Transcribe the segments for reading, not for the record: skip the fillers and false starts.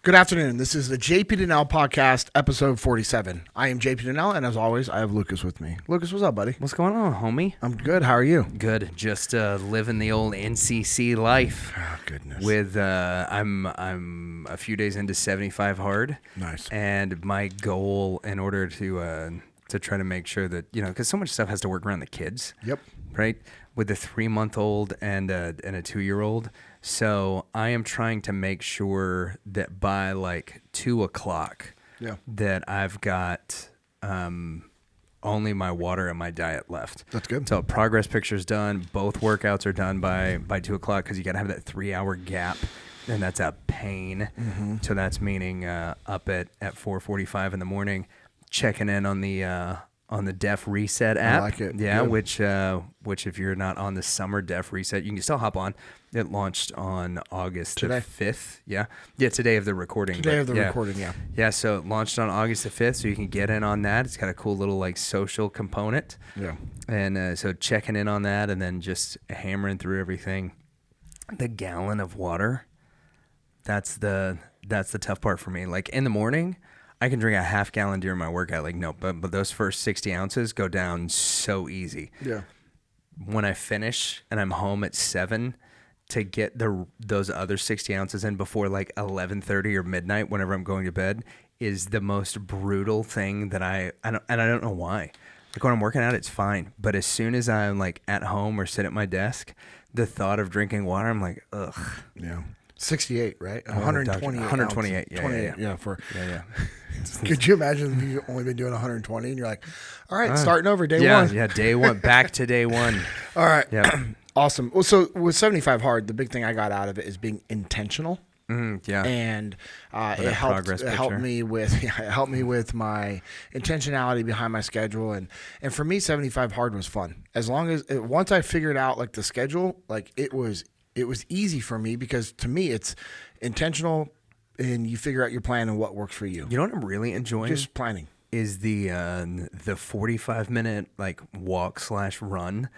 Good afternoon. This is the JP Dinnell podcast, episode 47. I am JP Dinnell, and as always, I have Lucas with me. Lucas, what's up, buddy? What's going on, homie? I'm good. How are you? Good. Just living the old NCC life. Oh, goodness. With I'm a few days into 75 hard. Nice. And my goal, in order to try to make sure that because so much stuff has to work around the kids. Yep. Right. With a 3-month-old and a 2-year-old. So I am trying to make sure that by like 2:00, that I've got only my water and my diet left. That's good. So progress picture's done. Both workouts are done by 2:00 because you got to have that 3-hour gap, and that's a pain. Mm-hmm. So that's meaning up at 4:45 in the morning, checking in on the Def Reset app. I like it. Yeah, Good. which if you're not on the summer Def Reset, you can still hop on. It launched on August the 5th. Yeah, today of the recording. Recording, yeah. Yeah, so it launched on August the 5th, so you can get in on that. It's got a cool little like social component. Yeah. And so checking in on that and then just hammering through everything. The gallon of water, that's the tough part for me. Like in the morning, I can drink a half gallon during my workout. Like, no, but those first 60 ounces go down so easy. Yeah. When I finish and I'm home at 7, to get those other 60 ounces in before like 11:30 or midnight, whenever I'm going to bed, is the most brutal thing that I don't know why. Like when I'm working out, it's fine. But as soon as I'm like at home or sit at my desk, the thought of drinking water, I'm like, ugh. Yeah. 68, right? 128. 128. Yeah, 28. yeah. Yeah. Could you imagine if you've only been doing 120 and you're like, all right, starting over day one. Yeah, day one. Back to day one. All right. Yeah. Awesome. Well, so with 75 hard, the big thing I got out of it is being intentional. Yeah. And it helped me with my intentionality behind my schedule, and for me 75 hard was fun. As long as once I figured out like the schedule, like it was easy for me because to me it's intentional and you figure out your plan and what works for you. You know what I'm really enjoying? Just planning. Is the 45-minute like walk/run.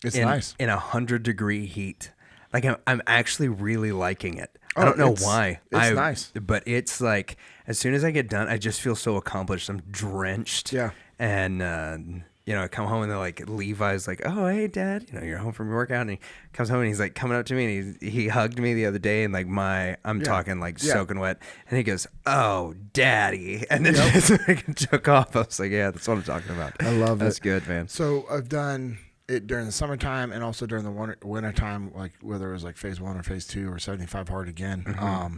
It's nice. In 100-degree heat. Like I'm actually really liking it. I don't know why. It's nice. But it's like as soon as I get done, I just feel so accomplished. I'm drenched. Yeah. And I come home and they're like, Levi's like, oh, hey, Dad, you're home from your workout. And he comes home and he's like coming up to me and he hugged me the other day and like I'm talking like soaking wet. And he goes, oh, Daddy. And then just like took off. I was like, yeah, that's what I'm talking about. I love That's good, man. So I've done it during the summertime and also during the winter time, like whether it was like phase 1 or phase 2 or 75 hard again. Mm-hmm.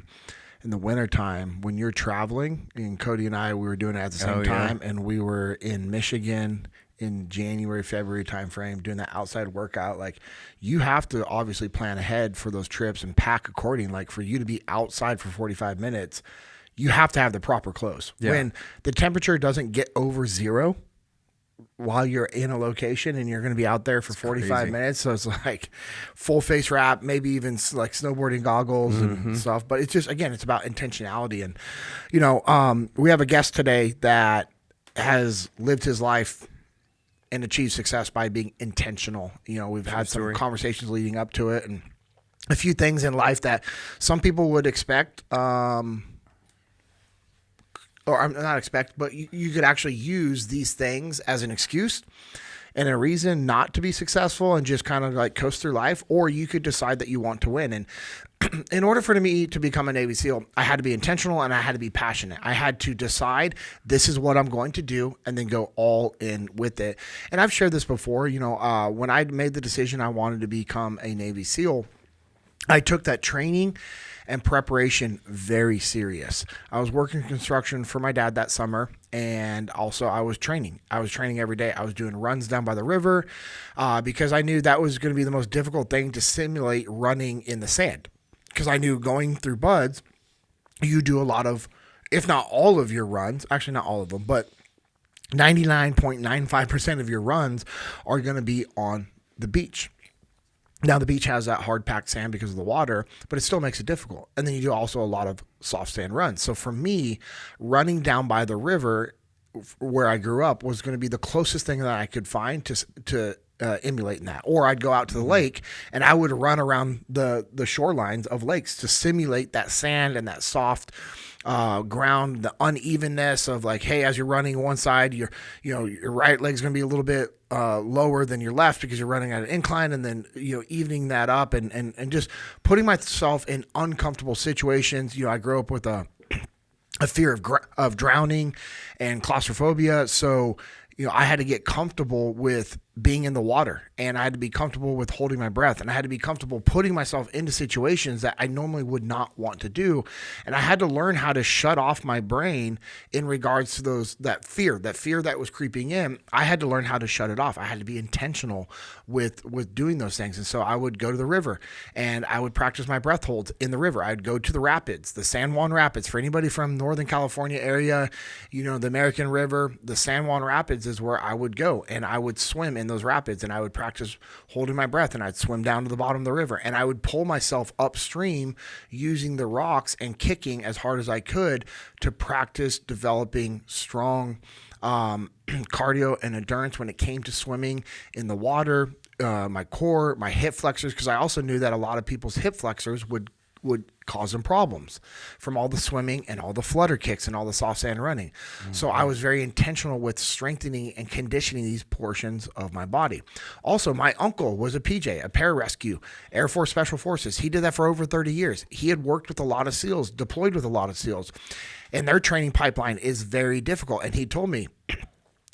In the wintertime, when you're traveling, and Cody and I, we were doing it at the same time, and we were in Michigan in January, February timeframe doing that outside workout. Like you have to obviously plan ahead for those trips and pack according. Like for you to be outside for 45 minutes, you have to have the proper clothes. Yeah. When the temperature doesn't get over 0 while you're in a location and you're going to be out there for 45 minutes. So it's like full face wrap, maybe even like snowboarding goggles and stuff. But it's just, again, it's about intentionality. And, we have a guest today that has lived his life and achieved success by being intentional. We've had some conversations leading up to it and a few things in life that some people would expect, or I'm not expect, but you could actually use these things as an excuse and a reason not to be successful and just kind of like coast through life, or you could decide that you want to win. And in order for me to become a Navy SEAL, I had to be intentional and I had to be passionate. I had to decide this is what I'm going to do and then go all in with it. And I've shared this before, when I made the decision I wanted to become a Navy SEAL, I took that training and preparation very serious. I was working construction for my dad that summer, and also I was training. Every day. I was doing runs down by the river because I knew that was going to be the most difficult thing to simulate running in the sand. Because I knew going through buds, you do a lot of, if not all of your runs, actually not all of them, but 99.95% of your runs are going to be on the beach. Now, the beach has that hard-packed sand because of the water, but it still makes it difficult. And then you do also a lot of soft sand runs. So for me, running down by the river where I grew up was going to be the closest thing that I could find to emulating that. Or I'd go out to the lake and I would run around the shorelines of lakes to simulate that sand and that soft ground, the unevenness of like, hey, as you're running one side, your right leg's going to be a little bit lower than your left because you're running at an incline, and then evening that up and just putting myself in uncomfortable situations. I grew up with a fear of drowning and claustrophobia, so I had to get comfortable with being in the water, and I had to be comfortable with holding my breath, and I had to be comfortable putting myself into situations that I normally would not want to do. And I had to learn how to shut off my brain in regards to that fear that was creeping in. I had to learn how to shut it off. I had to be intentional with doing those things. And so I would go to the river and I would practice my breath holds in the river. I'd go to the rapids, the San Juan Rapids. For anybody from Northern California area, the American River, the San Juan Rapids is where I would go, and I would swim in those rapids, and I would practice holding my breath, and I'd swim down to the bottom of the river, and I would pull myself upstream using the rocks and kicking as hard as I could to practice developing strong cardio and endurance when it came to swimming in the water, my core, my hip flexors, because I also knew that a lot of people's hip flexors would cause them problems from all the swimming and all the flutter kicks and all the soft sand running. Mm-hmm. So I was very intentional with strengthening and conditioning these portions of my body. Also, my uncle was a PJ, a pararescue, Air Force Special Forces. He did that for over 30 years. He had worked with a lot of SEALs, deployed with a lot of SEALs, and their training pipeline is very difficult. And he told me,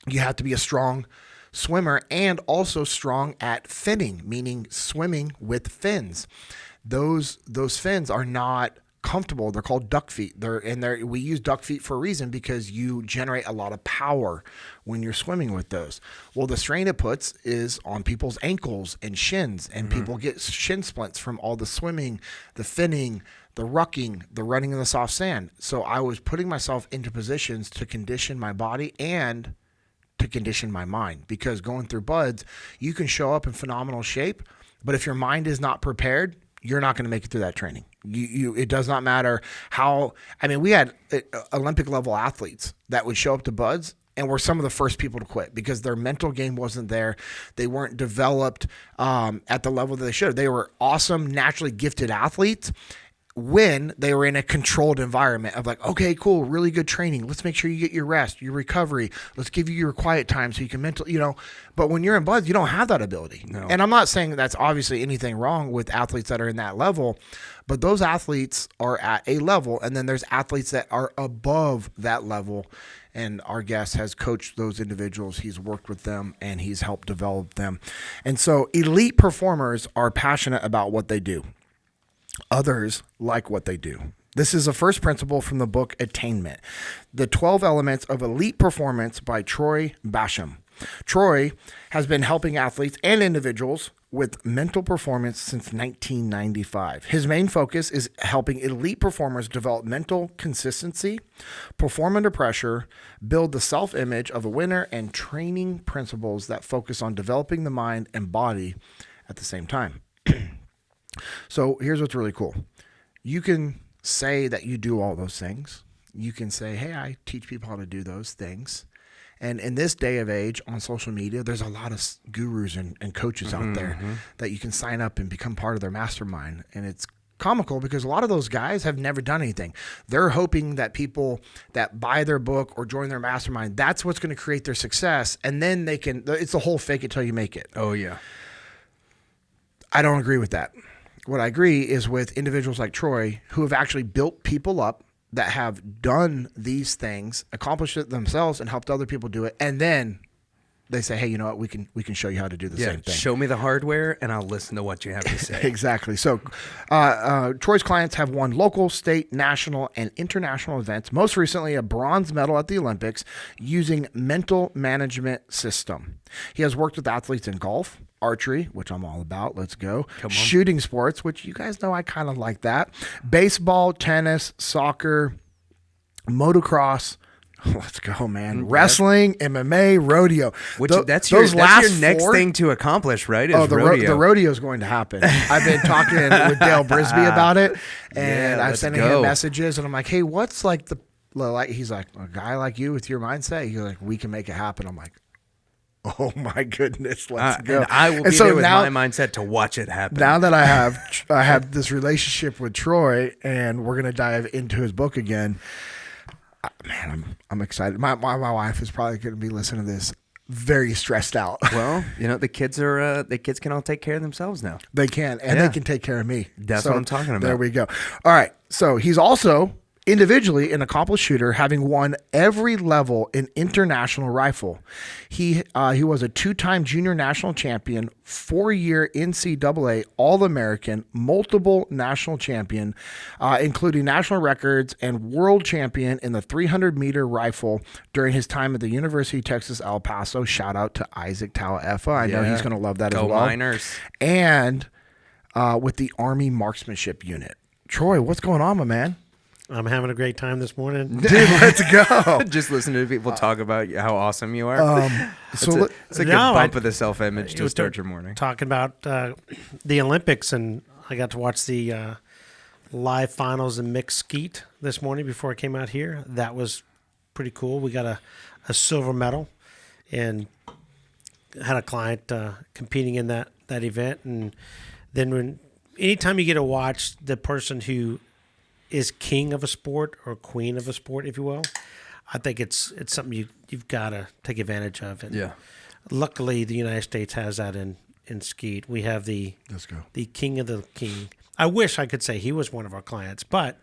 you have to be a strong swimmer and also strong at finning, meaning swimming with fins. Those fins are not comfortable. They're called duck feet. We use duck feet for a reason, because you generate a lot of power when you're swimming with those. Well, the strain it puts is on people's ankles and shins, and people get shin splints from all the swimming, the finning, the rucking, the running in the soft sand. So I was putting myself into positions to condition my body and to condition my mind, because going through BUD/S, you can show up in phenomenal shape, but if your mind is not prepared, you're not going to make it through that training. It does not matter how. I mean, we had Olympic level athletes that would show up to BUD/S and were some of the first people to quit because their mental game wasn't there. They weren't developed at the level that they should. They were awesome, naturally gifted athletes when they were in a controlled environment of like, okay, cool, really good training. Let's make sure you get your rest, your recovery. Let's give you your quiet time so you can mentally, but when you're in BUD/S, you don't have that ability. No. And I'm not saying that's obviously anything wrong with athletes that are in that level, but those athletes are at a level, and then there's athletes that are above that level. And our guest has coached those individuals. He's worked with them and he's helped develop them. And so elite performers are passionate about what they do. Others like what they do. This is a first principle from the book Attainment, The 12 Elements of Elite Performance by Troy Bassham. Troy has been helping athletes and individuals with mental performance since 1995. His main focus is helping elite performers develop mental consistency, perform under pressure, build the self-image of a winner, and training principles that focus on developing the mind and body at the same time. So here's what's really cool. You can say that you do all those things. You can say, hey, I teach people how to do those things. And in this day of age on social media, there's a lot of gurus and coaches out there that you can sign up and become part of their mastermind. And it's comical because a lot of those guys have never done anything. They're hoping that people that buy their book or join their mastermind, that's what's going to create their success. And then it's the whole fake it till you make it. Oh, yeah. I don't agree with that. What I agree is with individuals like Troy who have actually built people up that have done these things, accomplished it themselves, and helped other people do it. And then they say, hey, you know what? We can show you how to do the same thing. Show me the hardware and I'll listen to what you have to say. Exactly. So Troy's clients have won local, state, national, and international events, most recently a bronze medal at the Olympics using mental management system. He has worked with athletes in golf, archery, which I'm all about. Let's go. Shooting sports, which you guys know I kind of like that. Baseball, tennis, soccer, motocross. Let's go, man. Wrestling, MMA, rodeo. That's your next thing to accomplish, right? Is rodeo. The rodeo is going to happen. I've been talking with Dale Brisby about it, and I'm sending him messages, and I'm like, hey, what's like he's like, a guy like you with your mindset, you're like, we can make it happen. I'm like, Oh my goodness, let's go. And I will be there with my mindset to watch it happen. Now that I have this relationship with Troy, and we're gonna dive into his book again. Man, I'm excited. My wife is probably gonna be listening to this very stressed out. Well, the kids can all take care of themselves now. They can, and they can take care of me. That's what I'm talking about. There we go. All right. So he's also individually an accomplished shooter, having won every level in international rifle. He was a 2-time junior national champion, 4-year NCAA All-American, multiple national champion, including national records and world champion in the 300-meter rifle during his time at the University of Texas, El Paso. Shout out to Isaac Talaefa. I know he's going to love that as well. Miners. And with the Army Marksmanship unit. Troy, what's going on, my man? I'm having a great time this morning. Dude, let's go. Just listening to people talk about how awesome you are. It's a good bump of the self-image to start your morning. Talking about the Olympics, and I got to watch the live finals in mixed skeet this morning before I came out here. That was pretty cool. We got a silver medal and had a client competing in that event. And then anytime you get to watch the person who is king of a sport or queen of a sport, if you will, I think it's something you've got to take advantage of. And luckily, the United States has that in skeet. We have the king of the king. I wish I could say he was one of our clients, but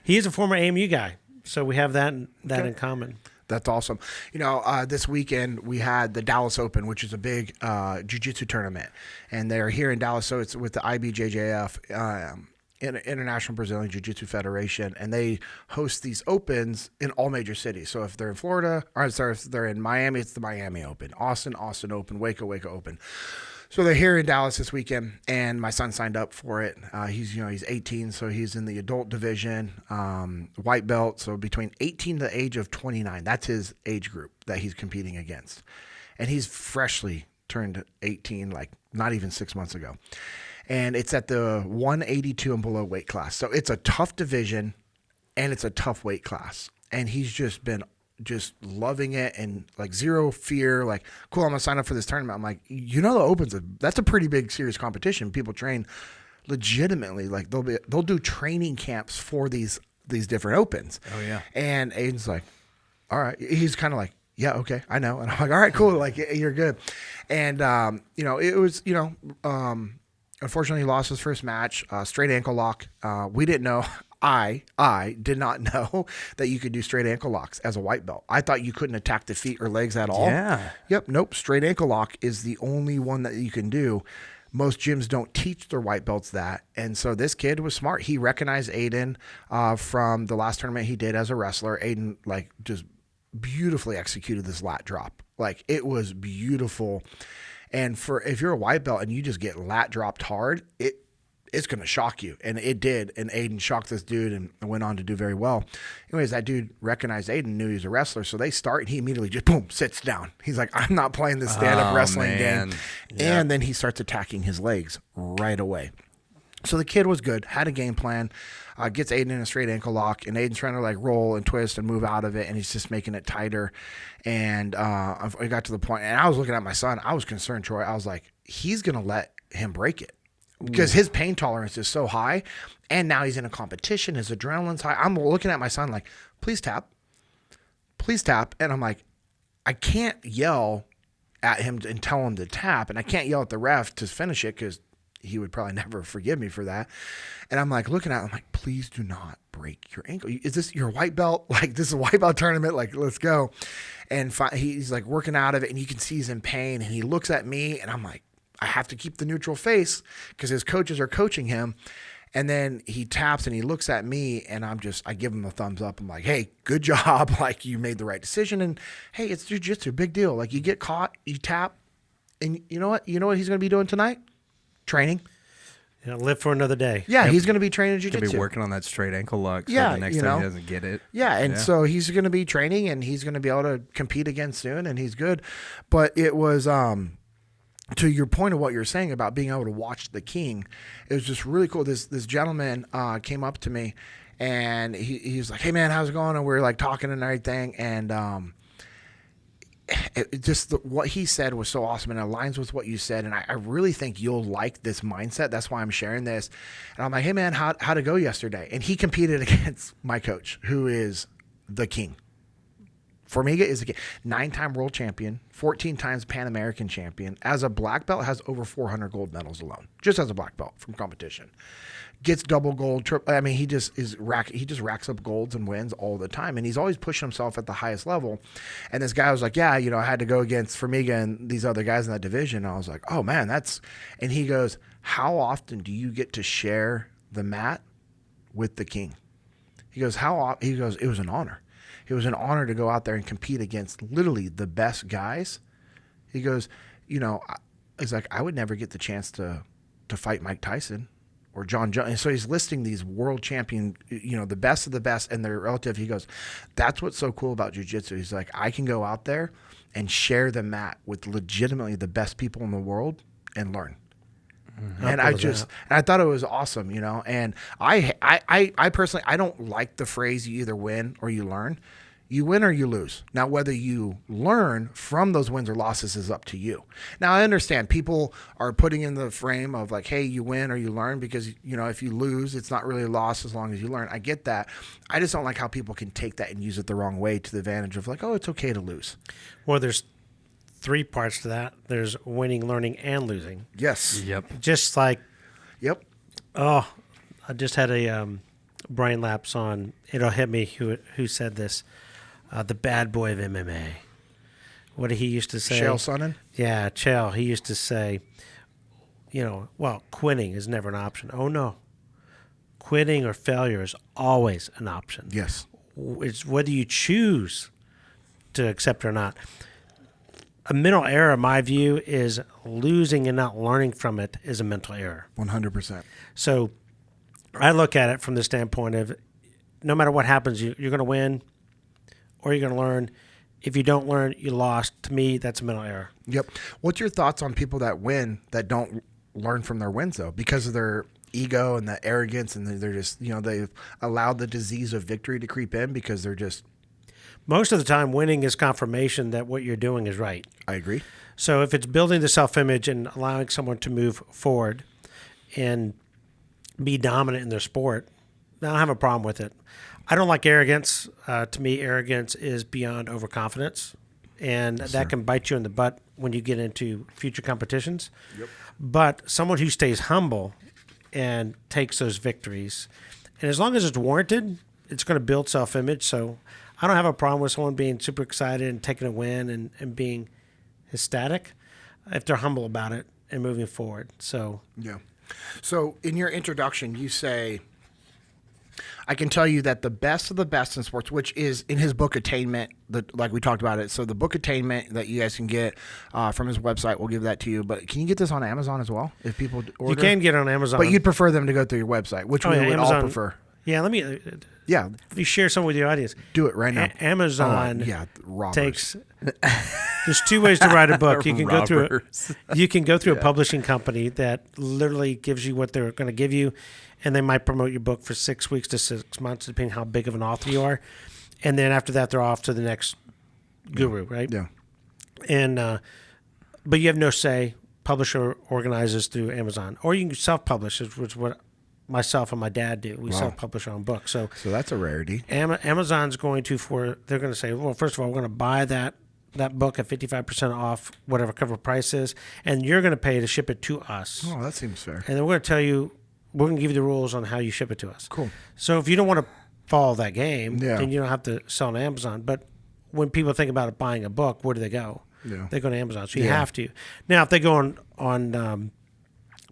he is a former AMU guy, so we have that in common. That's awesome. This weekend we had the Dallas Open, which is a big Jiu-Jitsu tournament, and they're here in Dallas, so it's with the IBJJF. International Brazilian Jiu-Jitsu Federation, and they host these opens in all major cities. So if they're in Florida, if they're in Miami, it's the Miami Open. Austin Open. Waco Open. So they're here in Dallas this weekend, and my son signed up for it. He's 18, so he's in the adult division, white belt. So between 18 to the age of 29, that's his age group that he's competing against, and he's freshly turned 18, like not even 6 months ago. And it's at the 182 and below weight class. So it's a tough division, and it's a tough weight class. And he's just been loving it and like zero fear. Like, cool, I'm going to sign up for this tournament. I'm like, the Open's that's a pretty big, serious competition. People train legitimately. Like they'll do training camps for these different Opens. Oh, yeah. And Aiden's like, all right. He's kind of like, yeah, okay, I know. And I'm like, all right, cool. Like, you're good. And, it was, unfortunately, he lost his first match, straight ankle lock. We didn't know. I did not know that you could do straight ankle locks as a white belt. I thought you couldn't attack the feet or legs at all. Yeah. Yep. Nope. Straight ankle lock is the only one that you can do. Most gyms don't teach their white belts that. And so this kid was smart. He recognized Aiden from the last tournament he did as a wrestler. Aiden, just beautifully executed this lat drop. Like, it was beautiful. And if you're a white belt and you just get lat dropped hard, it's going to shock you. And it did. And Aiden shocked this dude and went on to do very well. Anyways, that dude recognized Aiden, knew he was a wrestler. So they start, and he immediately just, boom, sits down. He's like, I'm not playing this stand-up wrestling game. Yeah. And then he starts attacking his legs right away. So the kid was good, had a game plan, gets Aiden in a straight ankle lock, and Aiden's trying to roll and twist and move out of it, and he's just making it tighter. And I got to the point, and I was looking at my son. I was concerned, Troy. I was like, he's going to let him break it because his pain tolerance is so high, and now he's in a competition. His adrenaline's high. I'm looking at my son like, please tap. And I'm like, I can't yell at him and tell him to tap, and I can't yell at the ref to finish it because he would probably never forgive me for that. And I'm like looking at him, I'm like, please do not break your ankle. Is this your white belt? Like, this is a white belt tournament. Like, let's go. And he's like working out of it, and you can see he's in pain. And he looks at me, and I'm like, I have to keep the neutral face because his coaches are coaching him. And then he taps and he looks at me, and I give him a thumbs up. I'm like, hey, good job. Like, you made the right decision. And hey, it's jiu-jitsu, big deal. Like, you get caught, you tap, and you know what? You know what he's going to be doing tonight? Training. Live for another day. Yeah, he's going to be training jiu-jitsu. He'll be working on that straight ankle lock so the next time he doesn't get it. Yeah, and so he's going to be training, and he's going to be able to compete again soon, and he's good. But it was, to your point of what you're saying about being able to watch the king, it was just really cool. This gentleman came up to me, and he was like, hey, man, how's it going? And we were talking and everything, and what he said was so awesome and aligns with what you said. And I really think you'll like this mindset. That's why I'm sharing this. And I'm like, hey man, how'd it go yesterday? And he competed against my coach, who is the king. Formiga is a 9-time world champion, 14 times Pan American champion. As a black belt, has over 400 gold medals alone, just as a black belt from competition. Gets double gold, triple. I mean, he just racks up golds and wins all the time, and he's always pushing himself at the highest level. And this guy was like, "Yeah, I had to go against Formiga and these other guys in that division." And I was like, "Oh man, that's." And he goes, "How often do you get to share the mat with the king?" He goes, He goes, "It was an honor. It was an honor to go out there and compete against literally the best guys." He goes, he's like, "I would never get the chance to fight Mike Tyson or John Jones." And so he's listing these world champion, the best of the best and their relative. He goes, "That's what's so cool about jiu-jitsu." He's like, "I can go out there and share the mat with legitimately the best people in the world and learn." And I thought it was awesome, and I personally, I don't like the phrase you either win or you learn. You win or you lose. Now, whether you learn from those wins or losses is up to you. Now, I understand people are putting in the frame of like, hey, you win or you learn because, if you lose, it's not really a loss as long as you learn. I get that. I just don't like how people can take that and use it the wrong way to the advantage of like, oh, it's okay to lose. Well, there's 3 parts to that. There's winning, learning, and losing. Yes. Yep. Just like, Yep. I just had a brain lapse on, it'll hit me who said this. The bad boy of MMA. What did he used to say? Chael Sonnen? Yeah, Chael. He used to say, quitting is never an option. Oh, no. Quitting or failure is always an option. Yes. It's whether you choose to accept it or not. A mental error, in my view, is losing and not learning from it is a mental error. 100%. So I look at it from the standpoint of no matter what happens, you're going to win or you're going to learn. If you don't learn, you lost. To me, that's a mental error. Yep. What's your thoughts on people that win that don't learn from their wins, though, because of their ego and the arrogance, and they're just, they've allowed the disease of victory to creep in because they're just... Most of the time, winning is confirmation that what you're doing is right. I agree. So if it's building the self-image and allowing someone to move forward and be dominant in their sport, I don't have a problem with it. I don't like arrogance. To me, arrogance is beyond overconfidence, and that can bite you in the butt when you get into future competitions. Yep. But someone who stays humble and takes those victories, and as long as it's warranted, it's going to build self-image. So I don't have a problem with someone being super excited and taking a win and being ecstatic if they're humble about it and moving forward. So yeah. So in your introduction, you say, I can tell you that the best of the best in sports, which is in his book Attainment, like we talked about it. So the book Attainment that you guys can get from his website, we'll give that to you. But can you get this on Amazon as well if people order? You can get it on Amazon. But you'd prefer them to go through your website, which we would Amazon, all prefer. Yeah, let me share some with your audience. Do it right now. Amazon robbers. takes... There's 2 ways to write a book. You can go through a publishing company that literally gives you what they're going to give you, and they might promote your book for 6 weeks to 6 months, depending how big of an author you are. And then after that, they're off to the next guru, right? Yeah. And but you have no say. Publisher organizes through Amazon, or you can self-publish, which is what myself and my dad do. We self-publish our own book. So that's a rarity. Amazon's going to they're going to say, well, first of all, we're going to buy that book at 55% off whatever cover price is, and you're going to pay to ship it to us. Oh, that seems fair. And then we're going to tell you, we're going to give you the rules on how you ship it to us. Cool. So if you don't want to follow that game, then you don't have to sell on Amazon. But when people think about buying a book, where do they go? Yeah. They go to Amazon. So you have to. Now, if they go on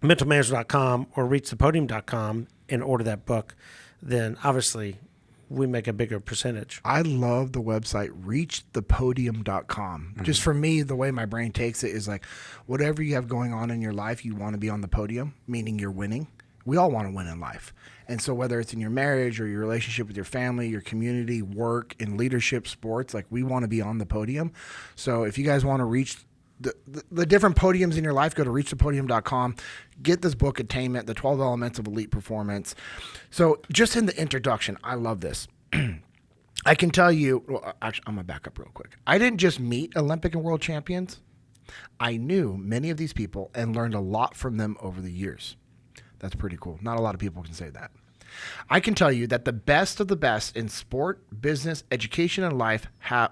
mentalmanager.com or reachthepodium.com and order that book, then obviously we make a bigger percentage. I love the website reachthepodium.com. Mm-hmm. Just for me, the way my brain takes it is like whatever you have going on in your life, you want to be on the podium, meaning you're winning. We all want to win in life. And so whether it's in your marriage or your relationship with your family, your community, work, in leadership, sports, like we want to be on the podium. So if you guys want to reach the different podiums in your life, go to reachthepodium.com. Get this book, Attainment, the 12 Elements of Elite Performance. So just in the introduction, I love this. I can tell you, well, actually, I'm going to back up real quick. I didn't just meet Olympic and world champions. I knew many of these people and learned a lot from them over the years. That's pretty cool. Not a lot of people can say that. I can tell you that the best of the best in sport, business, education, and life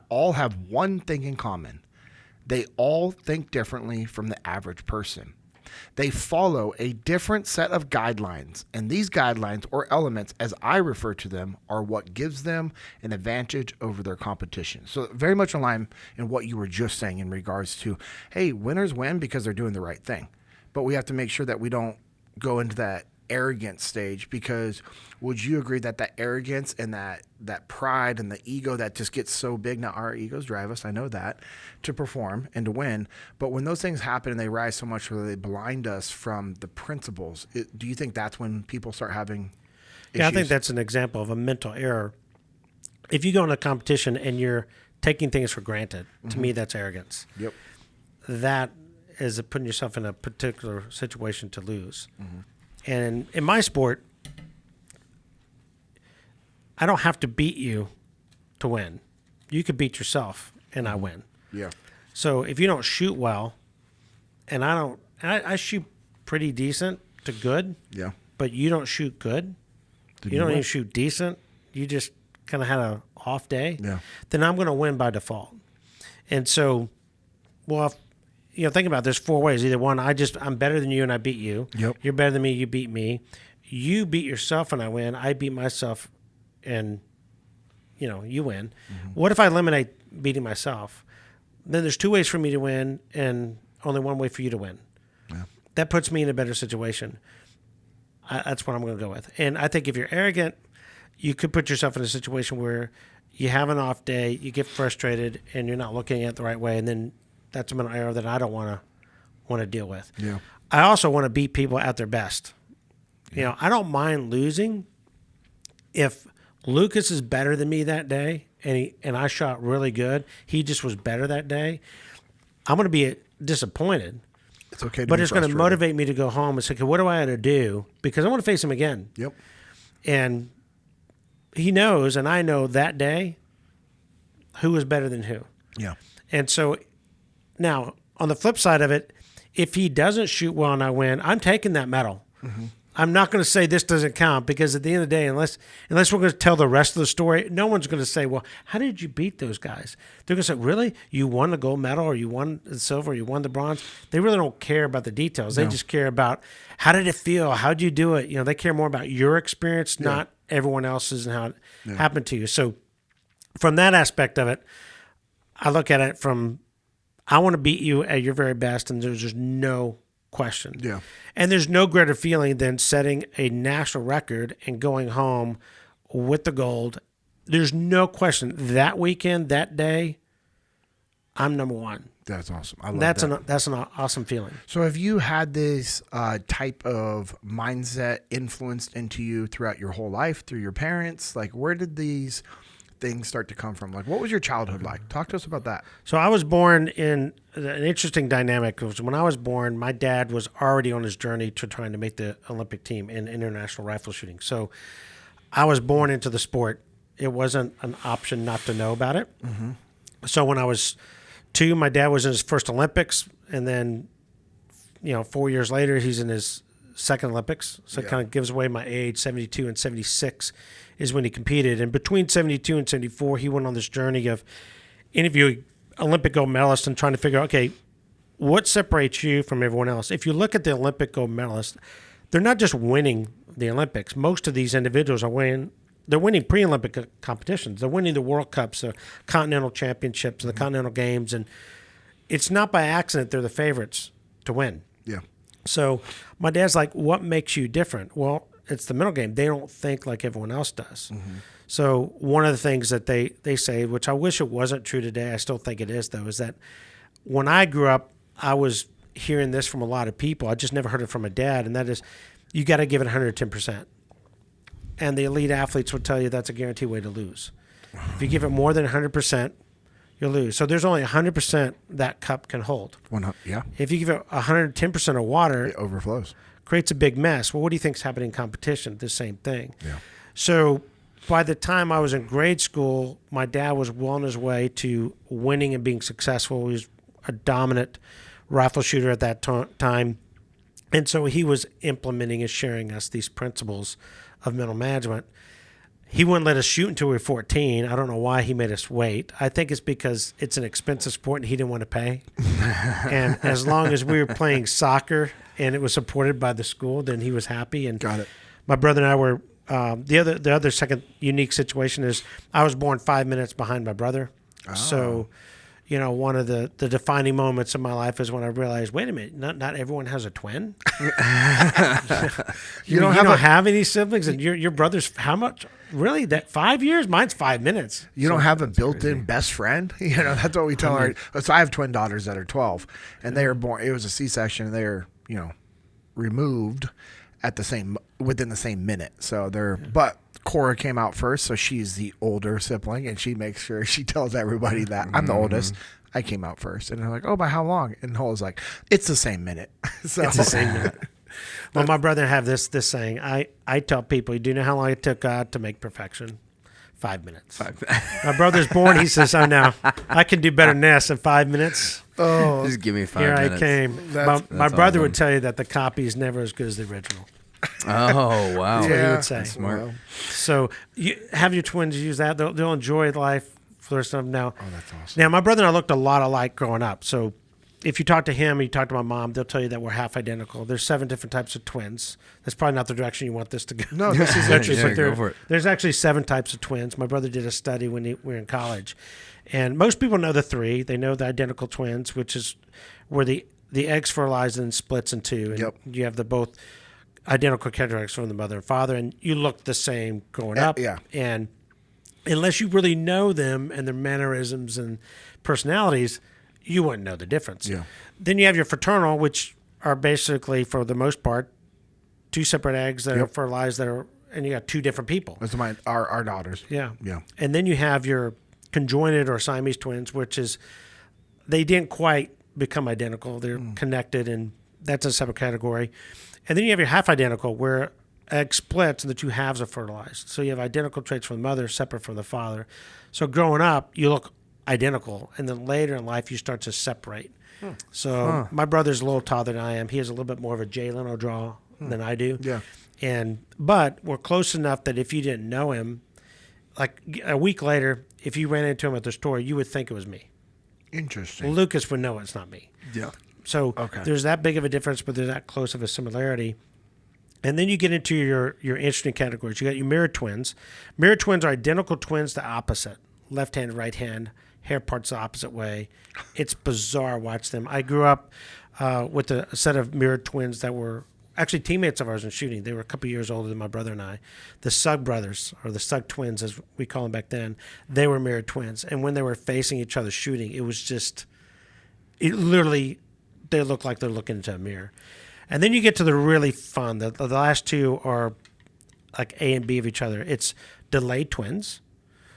all have one thing in common. They all think differently from the average person. They follow a different set of guidelines, and these guidelines, or elements as I refer to them, are what gives them an advantage over their competition. So very much in line in what you were just saying in regards to, hey, winners win because they're doing the right thing. But we have to make sure that we don't go into that arrogant stage, because would you agree that that arrogance and that pride and the ego that just gets so big, now our egos drive us, I know that, to perform and to win, but when those things happen and they rise so much where they blind us from the principles, do you think that's when people start having issues? Yeah, I think that's an example of a mental error. If you go in a competition and you're taking things for granted, to me that's arrogance. Yep. That is putting yourself in a particular situation to lose. And in my sport, I don't have to beat you to win. You could beat yourself, and I win. Yeah. So if you don't shoot well, and I shoot pretty decent to good. Yeah. But you don't shoot good. You don't even shoot decent. You just kind of had an off day. Yeah. Then I'm going to win by default. And so, well, think about it, there's four ways. Either one, I'm better than you and I beat you. Yep. You're better than me, you beat me. You beat yourself and I win. I beat myself and, you win. What if I eliminate beating myself? Then there's two ways for me to win and only one way for you to win. Yeah. That puts me in a better situation. That's what I'm going to go with. And I think if you're arrogant, you could put yourself in a situation where you have an off day, you get frustrated, and you're not looking at it the right way, and then that's a mental error that I don't want to deal with. Yeah. I also want to beat people at their best. Yeah. I don't mind losing if Lucas is better than me that day and I shot really good. He just was better that day. I'm going to be disappointed. It's okay, but it's going to motivate me to go home and say, okay, what do I have to do? Because I want to face him again. Yep. And he knows, and I know that day, who is better than who. Yeah. And so now, on the flip side of it, if he doesn't shoot well and I win, I'm taking that medal. I'm not going to say this doesn't count, because at the end of the day, unless we're going to tell the rest of the story, no one's going to say, well, how did you beat those guys? They're going to say, really? You won the gold medal, or you won the silver, or you won the bronze? They really don't care about the details. They just care about, how did it feel? How did you do it? They care more about your experience, not everyone else's and how it happened to you. So from that aspect of it, I look at it from, I want to beat you at your very best, and there's just no question. Yeah. And there's no greater feeling than setting a national record and going home with the gold. There's no question. That weekend, that day, I'm number one. That's awesome. I love that. That's an awesome feeling. So have you had this type of mindset influenced into you throughout your whole life, through your parents? Like, where did these things start to come from? Like, what was your childhood like? Talk to us about that. So I was born in an interesting dynamic. Because when I was born, my dad was already on his journey to trying to make the Olympic team in international rifle shooting. So I was born into the sport. It wasn't an option not to know about it. So when I was 2, my dad was in his first Olympics, and then 4 years later, he's in his second Olympics. So it kind of gives away my age. 72 and 76 is when he competed. And between 72 and 74, he went on this journey of interviewing Olympic gold medalists and trying to figure out, okay, what separates you from everyone else? If you look at the Olympic gold medalists, they're not just winning the Olympics. Most of these individuals they're winning pre-Olympic competitions. They're winning the World Cups, the Continental Championships, the Continental Games. And it's not by accident they're the favorites to win. Yeah. So my dad's like, what makes you different? Well, it's the mental game. They don't think like everyone else does. So one of the things that they say, which I wish it wasn't true today, I still think it is, though, is that when I grew up, I was hearing this from a lot of people. I just never heard it from a dad, and that is, you got to give it 110%. And the elite athletes would tell you that's a guaranteed way to lose. If you give it more than 100%, you'll lose. So there's only 100% that cup can hold. Yeah. If you give it 110% of water, It overflows. creates a big mess. Well, what do you think is happening in competition? The same thing. Yeah. So by the time I was in grade school, my dad was well on his way to winning and being successful. He was a dominant rifle shooter at that time. And so he was implementing and sharing us these principles of mental management. He wouldn't let us shoot until we were 14. I don't know why he made us wait. I think it's because it's an expensive sport and he didn't want to pay. And as long as we were playing soccer and it was supported by the school, then he was happy. And Got it. my brother and I were the other second unique situation is I was born 5 minutes behind my brother. Oh. So, one of the defining moments of my life is when I realized, wait a minute, not everyone has a twin. you don't have any siblings, and your brother's how much? Really? That 5 years? Mine's 5 minutes. You don't have a built-in best friend? That's what we tell our. So I have twin daughters that are 12, and they were born. It was a C-section, and they were, removed within the same minute. So but Cora came out first, so she's the older sibling, and she makes sure she tells everybody that I'm the oldest. I came out first, and they're like, "Oh, by how long?" And Hola's like, "It's the same minute." So it's the same minute. Well, my brother have this saying. I tell people, do you know how long it took God to make perfection? 5 minutes. My brother's born. He says, "Oh no, I can do better than this in 5 minutes." Oh, just give me 5 minutes. Here I came. My brother would tell you that the copy is never as good as the original. Oh, wow. That's what he would say. That's smart. Wow. So you have your twins use that. They'll enjoy life for their stuff now. Oh, that's awesome. Now, my brother and I looked a lot alike growing up. So if you talk to him or you talk to my mom, they'll tell you that we're half identical. There's 7 different types of twins. That's probably not the direction you want this to go. No, this is actually, go for it. There's actually 7 types of twins. My brother did a study when we were in college. And most people know the 3. They know the identical twins, which is where the egg's fertilized and splits in 2. And you have the both identical characteristics from the mother and father, and you look the same growing up. Yeah. And unless you really know them and their mannerisms and personalities, you wouldn't know the difference. Yeah. Then you have your fraternal, which are basically, for the most part, 2 separate eggs that are fertilized and you got 2 different people. That's our daughters. Yeah. Yeah. And then you have your conjoined or Siamese twins, which is they didn't quite become identical. They're connected, and that's a separate category. And then you have your half identical, where egg splits and the 2 halves are fertilized. So you have identical traits from the mother, separate from the father. So growing up, you look identical, and then later in life, you start to separate. So my brother's a little taller than I am. He has a little bit more of a Jay Leno draw than I do. Yeah. But we're close enough that if you didn't know him, like a week later, if you ran into him at the store, you would think it was me. Interesting. Lucas would know it's not me. Yeah. So there's that big of a difference, but there's that close of a similarity. And then you get into your interesting categories. You got your mirror twins. Mirror twins are identical twins to opposite. Left hand, right hand, hair parts the opposite way. It's bizarre. Watch them. I grew up with a set of mirrored twins that were actually teammates of ours in shooting. They were a couple years older than my brother and I. The Sugg brothers, or the Sugg twins, as we call them back then, they were mirrored twins. And when they were facing each other shooting, it was just, it literally, they look like they're looking into a mirror. And then you get to the really fun. The last 2 are like A and B of each other. It's delayed twins.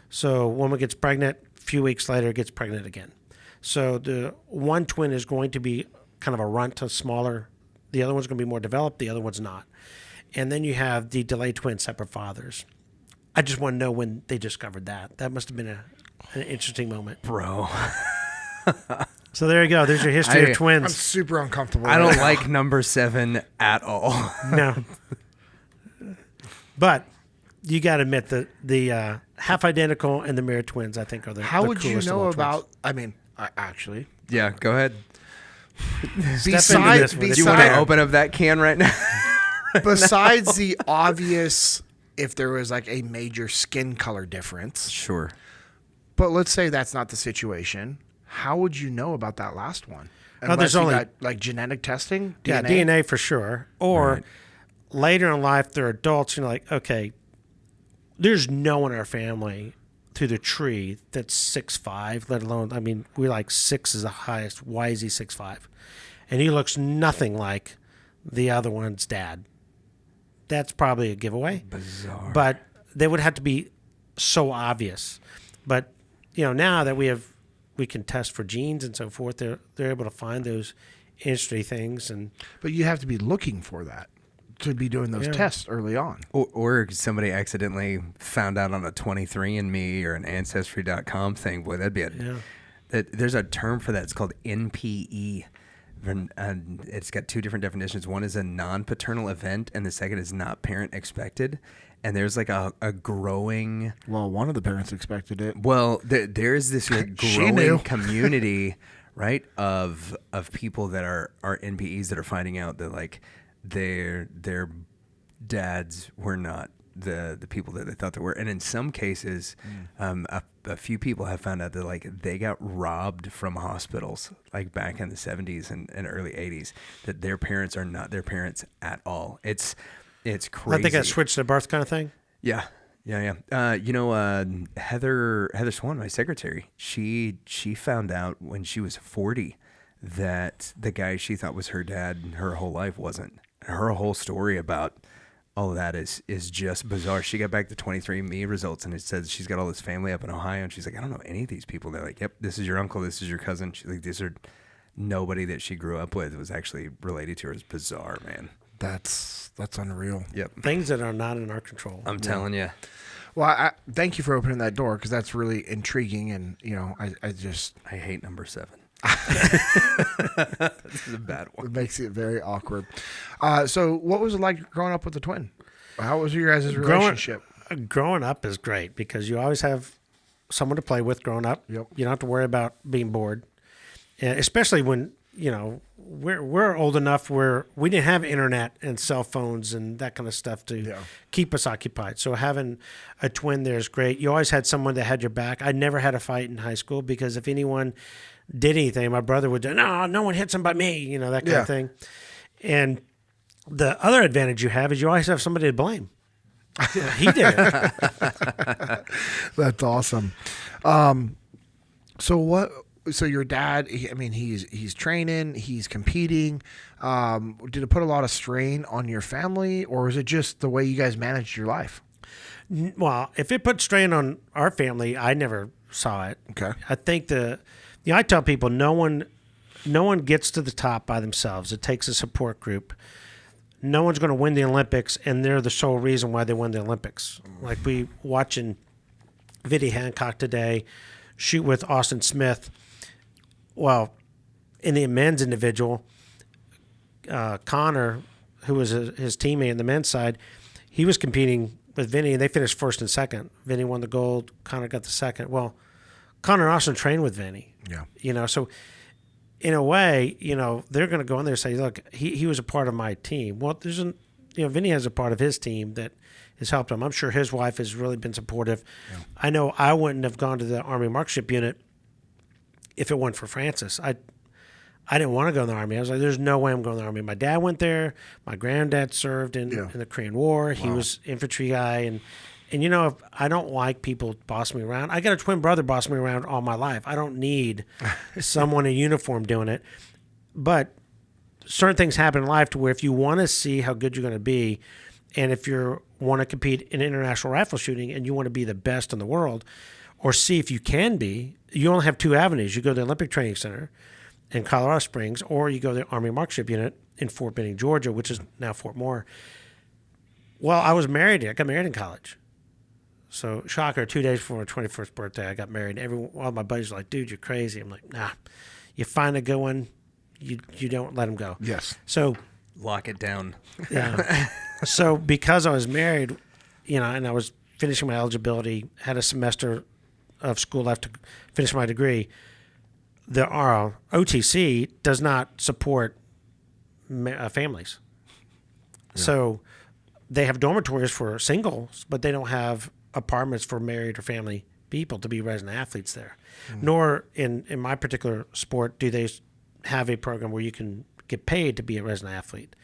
So woman gets pregnant, a few weeks later gets pregnant again. So the one twin is going to be kind of a runt, a smaller. The other one's going to be more developed. The other one's not. And then you have the delayed twin, separate fathers. I just want to know when they discovered that. That must have been an interesting moment. Bro. So there you go. There's your history of I'm twins. super uncomfortable. I don't like number 7 at all. No. But you got to admit that the half identical and the mirror twins, I think, are the How would you coolest of know all twins. about? I mean, actually, Yeah, go ahead. besides this one. Do you want to open up that can right now? besides the obvious, if there was like a major skin color difference, Sure. but let's say that's not the situation. How would you know about that last one? Oh, there's Unless you only- got, like genetic testing. Yeah, DNA for sure. Or later in life, they're adults. You're like, okay, there's no one in our family through the tree that's 6'5", let alone, I mean, we're like 6 is the highest. Why is he 6'5"? And he looks nothing like the other one's dad. That's probably a giveaway. Bizarre. But they would have to be so obvious. But, now that we can test for genes and so forth, they're able to find those interesting things. And But you have to be looking for that. to be doing those tests early on. Or somebody accidentally found out on a 23andMe or an Ancestry.com thing. Boy, that'd be there's a term for that. It's called NPE. And it's got two different definitions. One is a non-paternal event, and the second is not parent expected. And there's like a growing... Well, one of the parents expected it. Well, there's this like growing community, right, of people that are NPEs that are finding out that like their dads were not the people that they thought they were. And in some cases, a few people have found out that like they got robbed from hospitals like back in the 70s and early 80s, that their parents are not their parents at all. It's crazy. I think I switched to birth kind of thing. Yeah. Heather Swan, my secretary, she found out when she was 40 that the guy she thought was her dad her whole life wasn't. Her whole story about all of that is just bizarre. She got back the 23andMe results, and it says she's got all this family up in Ohio, and she's like, I don't know any of these people. They're like, yep, this is your uncle, this is your cousin. She's like, these are nobody that she grew up with was actually related to her. It's bizarre, man. That's unreal. Yep. Things that are not in our control. I'm telling you. Well, I thank you for opening that door, because that's really intriguing, and I hate number 7. This is a bad one. It makes it very awkward. So what was it like growing up with a twin? How was your guys' relationship? Growing up is great because you always have someone to play with growing up. Yep. You don't have to worry about being bored. And especially when, we're old enough where we didn't have internet and cell phones and that kind of stuff to keep us occupied. So having a twin there is great. You always had someone that had your back. I never had a fight in high school because if anyone did anything, my brother would do, no one hits him but me, that kind of thing. And the other advantage you have is you always have somebody to blame. He did it. That's awesome. So your dad, he's training, he's competing. Did it put a lot of strain on your family, or is it just the way you guys managed your life? Well, if it put strain on our family, I never saw it. Okay. I think I tell people no one gets to the top by themselves. It takes a support group. No one's going to win the Olympics, and they're the sole reason why they won the Olympics. Like we watching Vinny Hancock today shoot with Austin Smith. Well, in the men's individual, Connor, who was his teammate in the men's side, he was competing with Vinny, and they finished first and second. Vinny won the gold. Connor got the second. Well, Connor and Austin trained with Vinny. Yeah. So in a way, they're going to go in there and say, look, he was a part of my team. Well, Vinny has a part of his team that has helped him. I'm sure his wife has really been supportive. Yeah. I know I wouldn't have gone to the Army Marksmanship unit if it weren't for Francis. I didn't want to go in the Army. I was like, there's no way I'm going to the Army. My dad went there. My granddad served in the Korean War. He was infantry guy. And if I don't like people bossing me around. I got a twin brother bossing me around all my life. I don't need someone in uniform doing it. But certain things happen in life to where if you want to see how good you're going to be, and if you want to compete in international rifle shooting and you want to be the best in the world, or see if you can be, you only have two avenues. You go to the Olympic Training Center in Colorado Springs, or you go to the Army Marksmanship Unit in Fort Benning, Georgia, which is now Fort Moore. Well, I was married. I got married in college. So, shocker, 2 days before my 21st birthday, I got married. All my buddies were like, dude, you're crazy. I'm like, nah. You find a good one, you don't let them go. Yes. So, lock it down. Yeah. So, because I was married, and I was finishing my eligibility, had a semester of school left to finish my degree, the OTC does not support families. Yeah. So they have dormitories for singles, but they don't have apartments for married or family people to be resident athletes there. Nor in my particular sport do they have a program where you can get paid to be a resident athlete.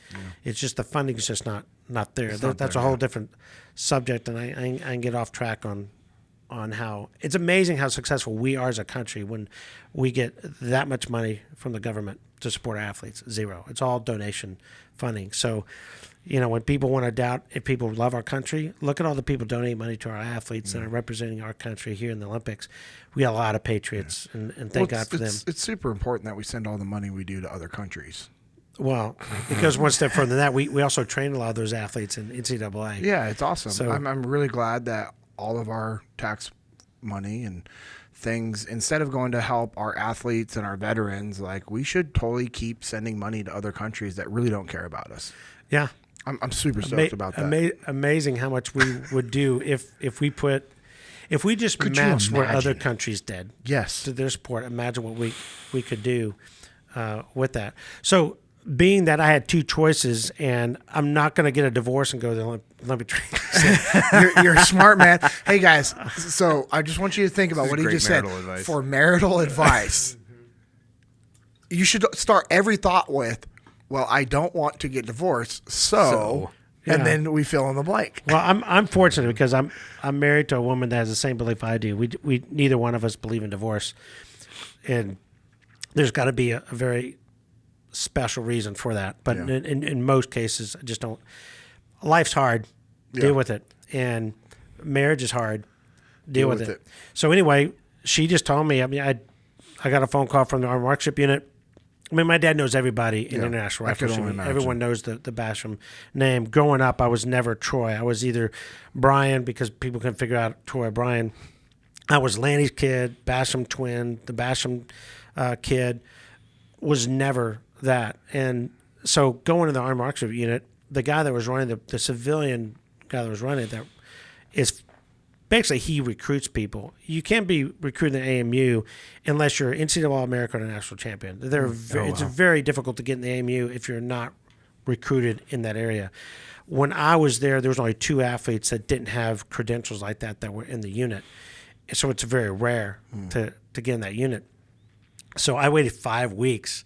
It's just the funding is just not there. That's a whole different subject, and I can get off track on how it's amazing how successful we are as a country when we get that much money from the government to support our athletes. Zero. It's all donation funding. So, when people want to doubt if people love our country, look at all the people donating money to our athletes that are representing our country here in the Olympics. We got a lot of patriots, and thank God for them. It's super important that we send all the money we do to other countries. Well, it goes one step further than that. We also train a lot of those athletes in NCAA. Yeah, it's awesome. So- I'm really glad that all of our tax money and things, instead of going to help our athletes and our veterans, like we should totally keep sending money to other countries that really don't care about us. Yeah. I'm super stoked about that. Amazing how much we would do if we just Could you matched what imagine? other countries did Yes. to their sport. Imagine what we could do with that. So being that I had two choices, and I'm not going to get a divorce and go to the Olympic training. You're a smart man. Hey guys, so I just want you to think about This what is he great just said. marital advice. For marital advice, you should start every thought with, "Well, I don't want to get divorced, so," Yeah. and then we fill in the blank. Well, I'm fortunate because I'm married to a woman that has the same belief I do. We neither one of us believe in divorce, and there's got to be a very special reason for that. But Yeah. in most cases, I just don't. Life's hard. Yeah. Deal with it, and marriage is hard. Deal with it. it. So anyway, she just told me. I mean, I got a phone call from the Armed Marksmanship unit. I mean, my dad knows everybody in Yeah, international I could rifle only shooting. imagine. Everyone knows the Bassham name. Growing up, I was never Troy. I was either Brian because people couldn't figure out Troy or Brian. I was Lanny's kid, Bassham twin, the Bassham kid. Was never that. And so going to the Armed Marksmanship unit, the guy that was running the civilian guy that was running it, that is basically he recruits people. You can't be recruiting the AMU unless you're NCAA American or national champion. It's very difficult to get in the AMU if you're not recruited in that area. When I was there was only 2 athletes that didn't have credentials like that were in the unit. So it's very rare to get in that unit. So I waited 5 weeks,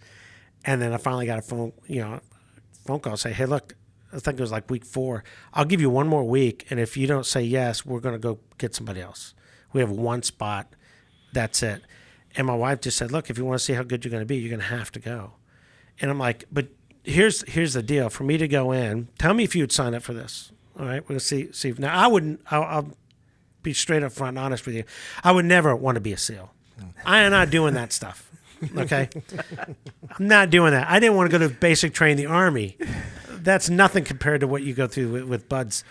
and then I finally got a phone call say, "Hey, look, I think it was like week 4. I'll give you one more week, and if you don't say yes, we're going to go get somebody else. We have one spot. That's it." And my wife just said, "Look, if you want to see how good you're going to be, you're going to have to go." And I'm like, "But here's the deal. For me to go in, tell me if you would sign up for this. All right, we'll see. Now I wouldn't. I'll be straight up front and honest with you. I would never want to be a SEAL. I am not doing that stuff. Okay, I'm not doing that. I didn't want to go to basic training in the Army. That's nothing compared to what you go through with buds.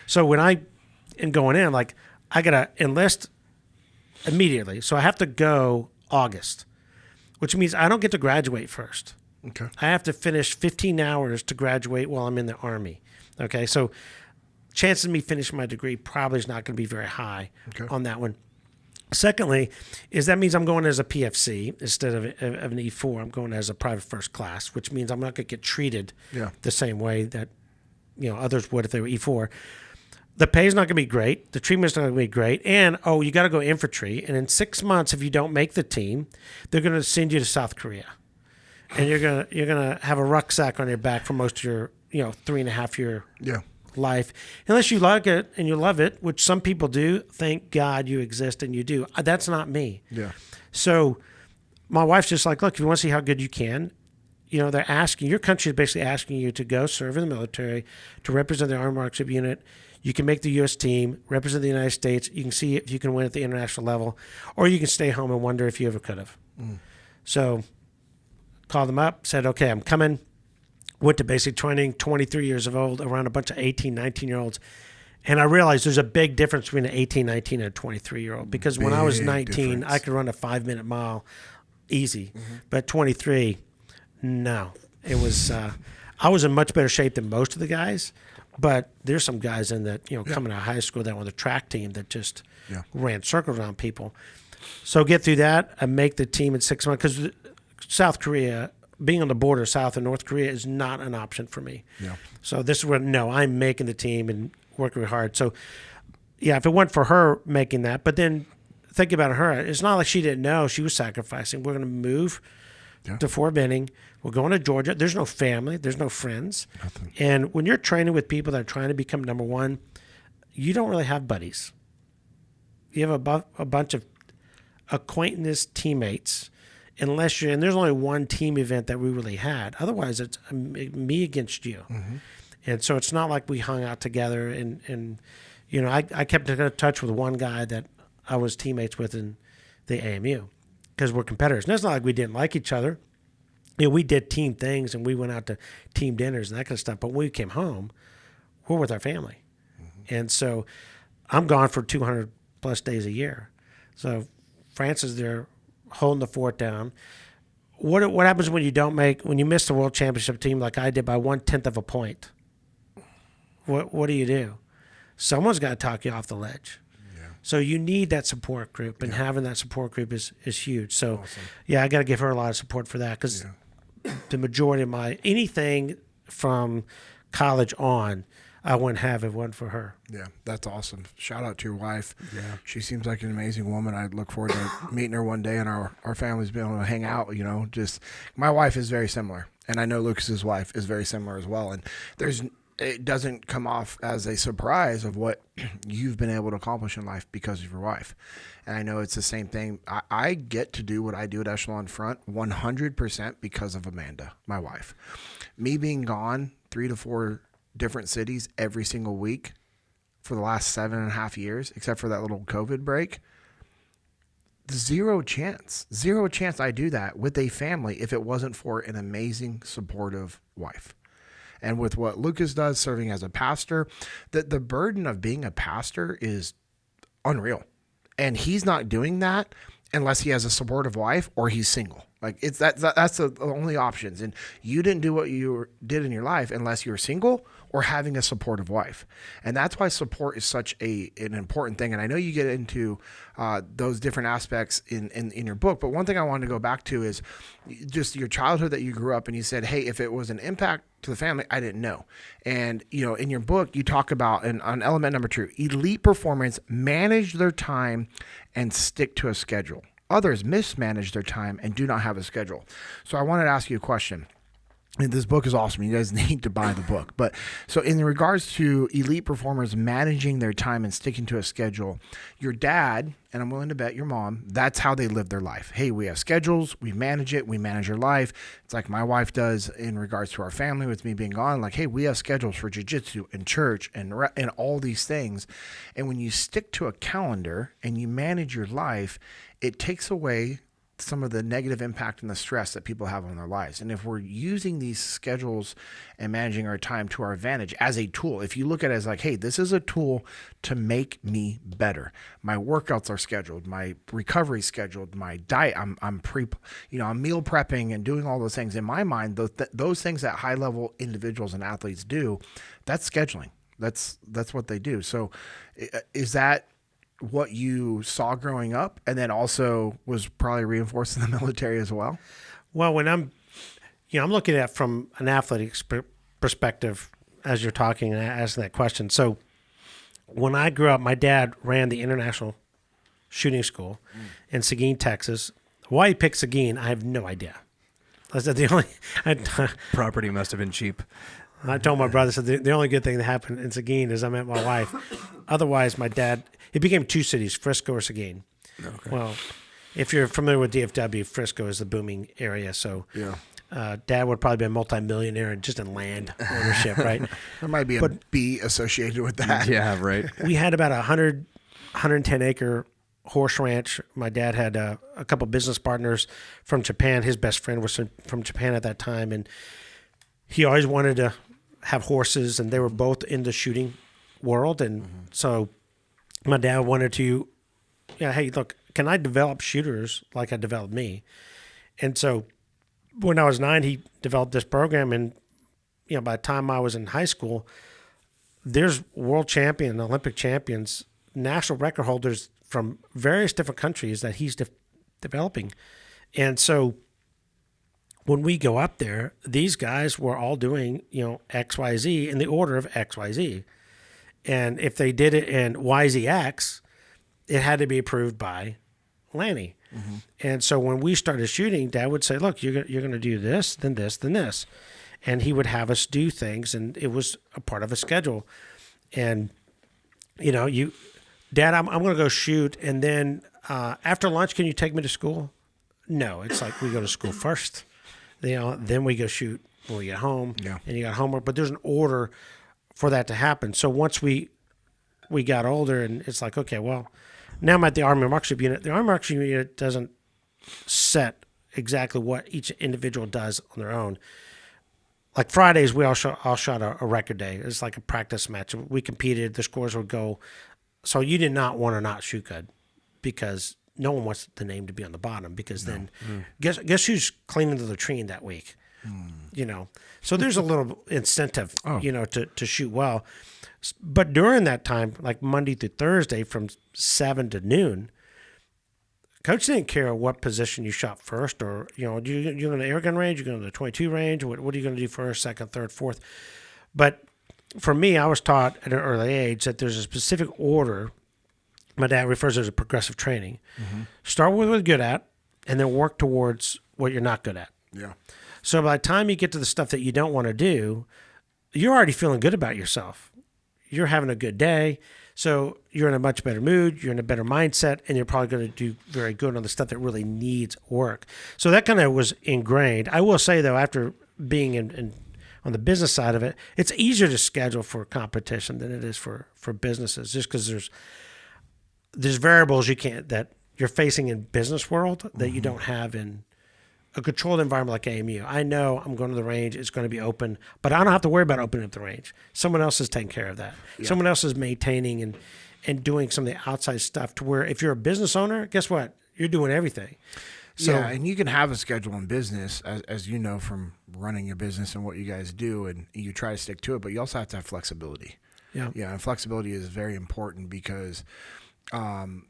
So when I am going in, like I gotta enlist immediately. So I have to go August, which means I don't get to graduate first. Okay. I have to finish 15 hours to graduate while I'm in the Army. Okay, so chances of me finishing my degree probably is not going to be very high on that one. Secondly, is that means I'm going as a PFC instead of an E4. I'm going as a private first class, which means I'm not going to get treated the same way that others would if they were E4. The pay is not going to be great. The treatment's not going to be great. And, you got to go infantry. And in 6 months, if you don't make the team, they're going to send you to South Korea. And you're gonna have a rucksack on your back for most of your 3.5 year life, unless you like it and you love it, which some people do. Thank God you exist and you do. That's not me. Yeah. So my wife's just like, look, if you want to see how good you can, they're asking, your country is basically asking you to go serve in the military, to represent the Armed Marksmanship unit. You can make the U.S. team, represent the United States. You can see if you can win at the international level, or you can stay home and wonder if you ever could have. So called them up, said, okay, I'm coming. Went to basic training, 23 years of old, around a bunch of 18, 19-year-olds. And I realized there's a big difference between an 18, 19, and a 23-year-old. Because when I was 19, difference. I could run a 5-minute mile easy. But 23, no. It was I was in much better shape than most of the guys. But there's some guys in that, coming out of high school that were the track team that just ran circles around people. So get through that and make the team in 6 months. Because South Korea, being on the border, South and North Korea, is not an option for me. Yeah. So this is where, I'm making the team and working really hard. So, if it weren't for her making that, but then think about her, it's not like she didn't know she was sacrificing. We're going to move to Fort Benning. We're going to Georgia. There's no family. There's no friends. Nothing. And when you're training with people that are trying to become number one, you don't really have buddies. You have a bunch of acquaintance teammates. Unless and there's only one team event that we really had. Otherwise, it's me against you. Mm-hmm. And so it's not like we hung out together. And I kept in touch with one guy that I was teammates with in the AMU because we're competitors. And it's not like we didn't like each other. we did team things and we went out to team dinners and that kind of stuff. But when we came home, we're with our family. And so I'm gone for 200 plus days a year. So France is there holding the fort down. What happens when you miss the world championship team like I did by 1/10 of a point? What do? Someone's got to talk you off the ledge. Yeah. So you need that support group, and having that support group is huge. So, awesome. I got to give her a lot of support for that because the majority of anything from college on, I wouldn't have if it wasn't for her. Yeah, that's awesome. Shout out to your wife. Yeah. She seems like an amazing woman. I look forward to meeting her one day and our families being able to hang out, just my wife is very similar. And I know Lucas's wife is very similar as well. And it doesn't come off as a surprise of what you've been able to accomplish in life because of your wife. And I know it's the same thing. I get to do what I do at Echelon Front 100% because of Amanda, my wife. Me being gone 3 to 4 different cities every single week for the last 7.5 years, except for that little COVID break. Zero chance I do that with a family if it wasn't for an amazing, supportive wife. And with what Lucas does, serving as a pastor, the burden of being a pastor is unreal. And he's not doing that unless he has a supportive wife or he's single. Like that's the only options. And you didn't do what you did in your life unless you're single or having a supportive wife. And that's why support is such an important thing. And I know you get into those different aspects in your book. But one thing I wanted to go back to is just your childhood that you grew up and you said, hey, if it was an impact to the family, I didn't know. And, in your book, you talk about on element number 2, elite performers manage their time and stick to a schedule. Others mismanage their time and do not have a schedule. So I wanted to ask you a question. And this book is awesome. You guys need to buy the book. But so in regards to elite performers managing their time and sticking to a schedule, your dad, and I'm willing to bet your mom, that's how they live their life. Hey, we have schedules. We manage it. We manage our life. It's like my wife does in regards to our family with me being gone. Like, hey, we have schedules for jiu-jitsu and church and all these things. And when you stick to a calendar and you manage your life, it takes away some of the negative impact and the stress that people have on their lives. And if we're using these schedules and managing our time to our advantage as a tool, if you look at it as like, hey, this is a tool to make me better. My workouts are scheduled, my recovery scheduled, my diet, I'm meal prepping and doing all those things. In my mind, those things that high level individuals and athletes do, that's scheduling. That's what they do. So is that what you saw growing up and then also was probably reinforced in the military as well? Well, when I'm looking at it from an athletic perspective as you're talking and asking that question. So when I grew up, my dad ran the International Shooting School in Seguin, Texas. Why he picked Seguin, I have no idea. That's the only property must have been cheap. I told my brother, said the only good thing that happened in Seguin is I met my wife. Otherwise, my dad, it became 2 cities, Frisco or Seguin. Okay. Well, if you're familiar with DFW, Frisco is the booming area. So Dad would probably be a multimillionaire just in land ownership, right? There might be a B associated with that. Yeah, right. We had about 110 acre horse ranch. My dad had a couple business partners from Japan. His best friend was from Japan at that time. And he always wanted to have horses, and they were both in the shooting world. And so my dad wanted to, hey, look, can I develop shooters like I developed me? And so when I was 9, he developed this program. And, by the time I was in high school, there's world champion, Olympic champions, national record holders from various different countries that he's developing. And so when we go up there, these guys were all doing, XYZ in the order of XYZ. And if they did it in YZX, it had to be approved by Lanny. Mm-hmm. And so when we started shooting, Dad would say, look, you're going to do this, then this, then this. And he would have us do things, and it was a part of a schedule. And, Dad, I'm going to go shoot, and then after lunch, can you take me to school? No, it's like we go to school first. Then we go shoot when we get home, and you got homework. But there's an order for that to happen. So once we got older, and it's like, okay, well, now I'm at the Army Marksmanship Unit. The Army Marksmanship Unit doesn't set exactly what each individual does on their own. Like Fridays, we all shot a record day. It's like a practice match. We competed. The scores would go. So you did not want to not shoot good, because no one wants the name to be on the bottom, because then guess who's cleaning the latrine that week? You know, so there's a little incentive, to shoot well. But during that time, like Monday through Thursday from 7 to noon, coach didn't care what position you shot first, or, you're going to the air gun range, you're going to the 22 range, what are you going to do first, second, third, fourth? But for me, I was taught at an early age that there's a specific order. My dad refers to it as progressive training. Start with what you're good at, and then work towards what you're not good at. Yeah. So by the time you get to the stuff that you don't want to do, you're already feeling good about yourself. You're having a good day. So you're in a much better mood, you're in a better mindset, and you're probably going to do very good on the stuff that really needs work. So that kind of was ingrained. I will say, though, after being on the business side of it, it's easier to schedule for competition than it is for businesses, just because there's variables that you're facing in business world that you don't have in a controlled environment like AMU. I know I'm going to the range, it's going to be open, but I don't have to worry about opening up the range. Someone else is taking care of that. Yeah. Someone else is maintaining and doing some of the outside stuff, to where if you're a business owner, guess what? You're doing everything. So, yeah, and you can have a schedule in business, as you know from running your business and what you guys do, and you try to stick to it, but you also have to have flexibility. Yeah, and flexibility is very important, because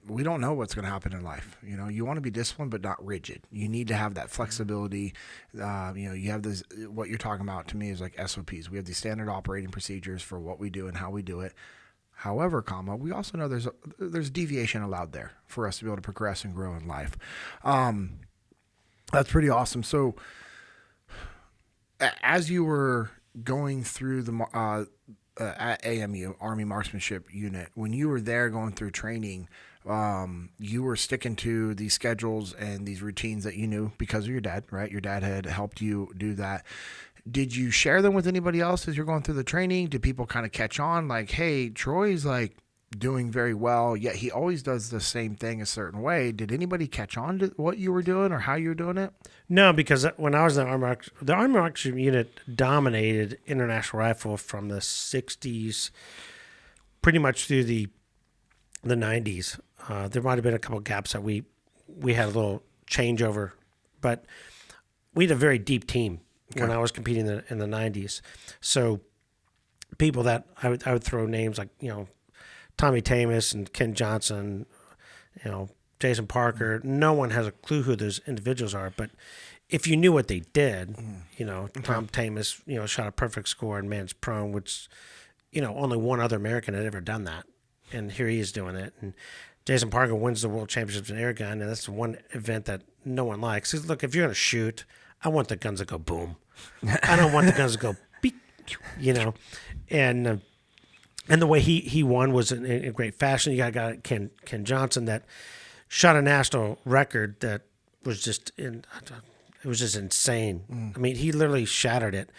we don't know what's going to happen in life. You want to be disciplined, but not rigid. You need to have that flexibility. You have this, what you're talking about to me is like SOPs. We have these standard operating procedures for what we do and how we do it. However, we also know there's deviation allowed there for us to be able to progress and grow in life. That's pretty awesome. So as you were going through the at AMU, Army Marksmanship Unit, when you were there going through training, you were sticking to these schedules and these routines that you knew because of your dad, right? Your dad had helped you do that. Did you share them with anybody else as you're going through the training? Did people kind of catch on, like, hey, Troy's like doing very well, yet he always does the same thing a certain way? Did anybody catch on to what you were doing or how you were doing it? No, because when I was in the Army Marksmanship Unit dominated international rifle from the 60s pretty much through the 90s. There might have been a couple of gaps that we had a little changeover, but we had a very deep team when I was competing in the 90s. So people that I would throw names like, Tommy Tamus and Ken Johnson, Jason Parker. No one has a clue who those individuals are, but if you knew what they did, Tom Tamus, shot a perfect score in man's prone, which, only one other American had ever done that, and here he is doing it. And Jason Parker wins the world championships in air gun, and that's the one event that no one likes. Because, look, if you're going to shoot, I want the guns to go boom. I don't want the guns to go beep, And the way he won was in a great fashion. You got a guy, Ken Johnson, that shot a national record that was just insane. I mean, he literally shattered it.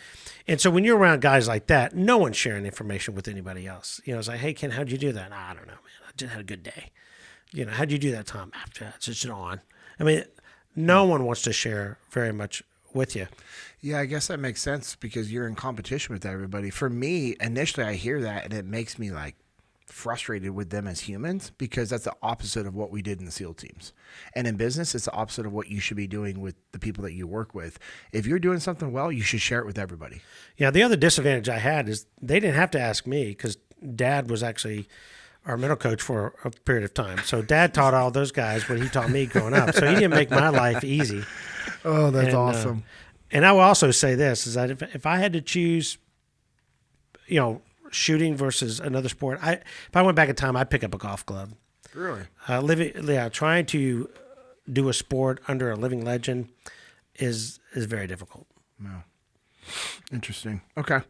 And so when you're around guys like that, no one's sharing information with anybody else. It's like, hey, Ken, how'd you do that? I don't know, man. I just had a good day. How'd you do that, Tom? It's just on. I mean, no one wants to share very much with you. Yeah, I guess that makes sense because you're in competition with everybody. For me, initially I hear that and it makes me like frustrated with them as humans, because that's the opposite of what we did in the SEAL teams. And in business, it's the opposite of what you should be doing with the people that you work with. If you're doing something well, you should share it with everybody. Yeah, the other disadvantage I had is they didn't have to ask me, because Dad was actually our mental coach for a period of time. So Dad taught all those guys what he taught me growing up. So he didn't make my life easy. Oh, that's awesome. And I will also say this, is that if I had to choose, shooting versus another sport, if I went back in time, I'd pick up a golf club. Really? Trying to do a sport under a living legend is very difficult. Wow. Interesting. Okay.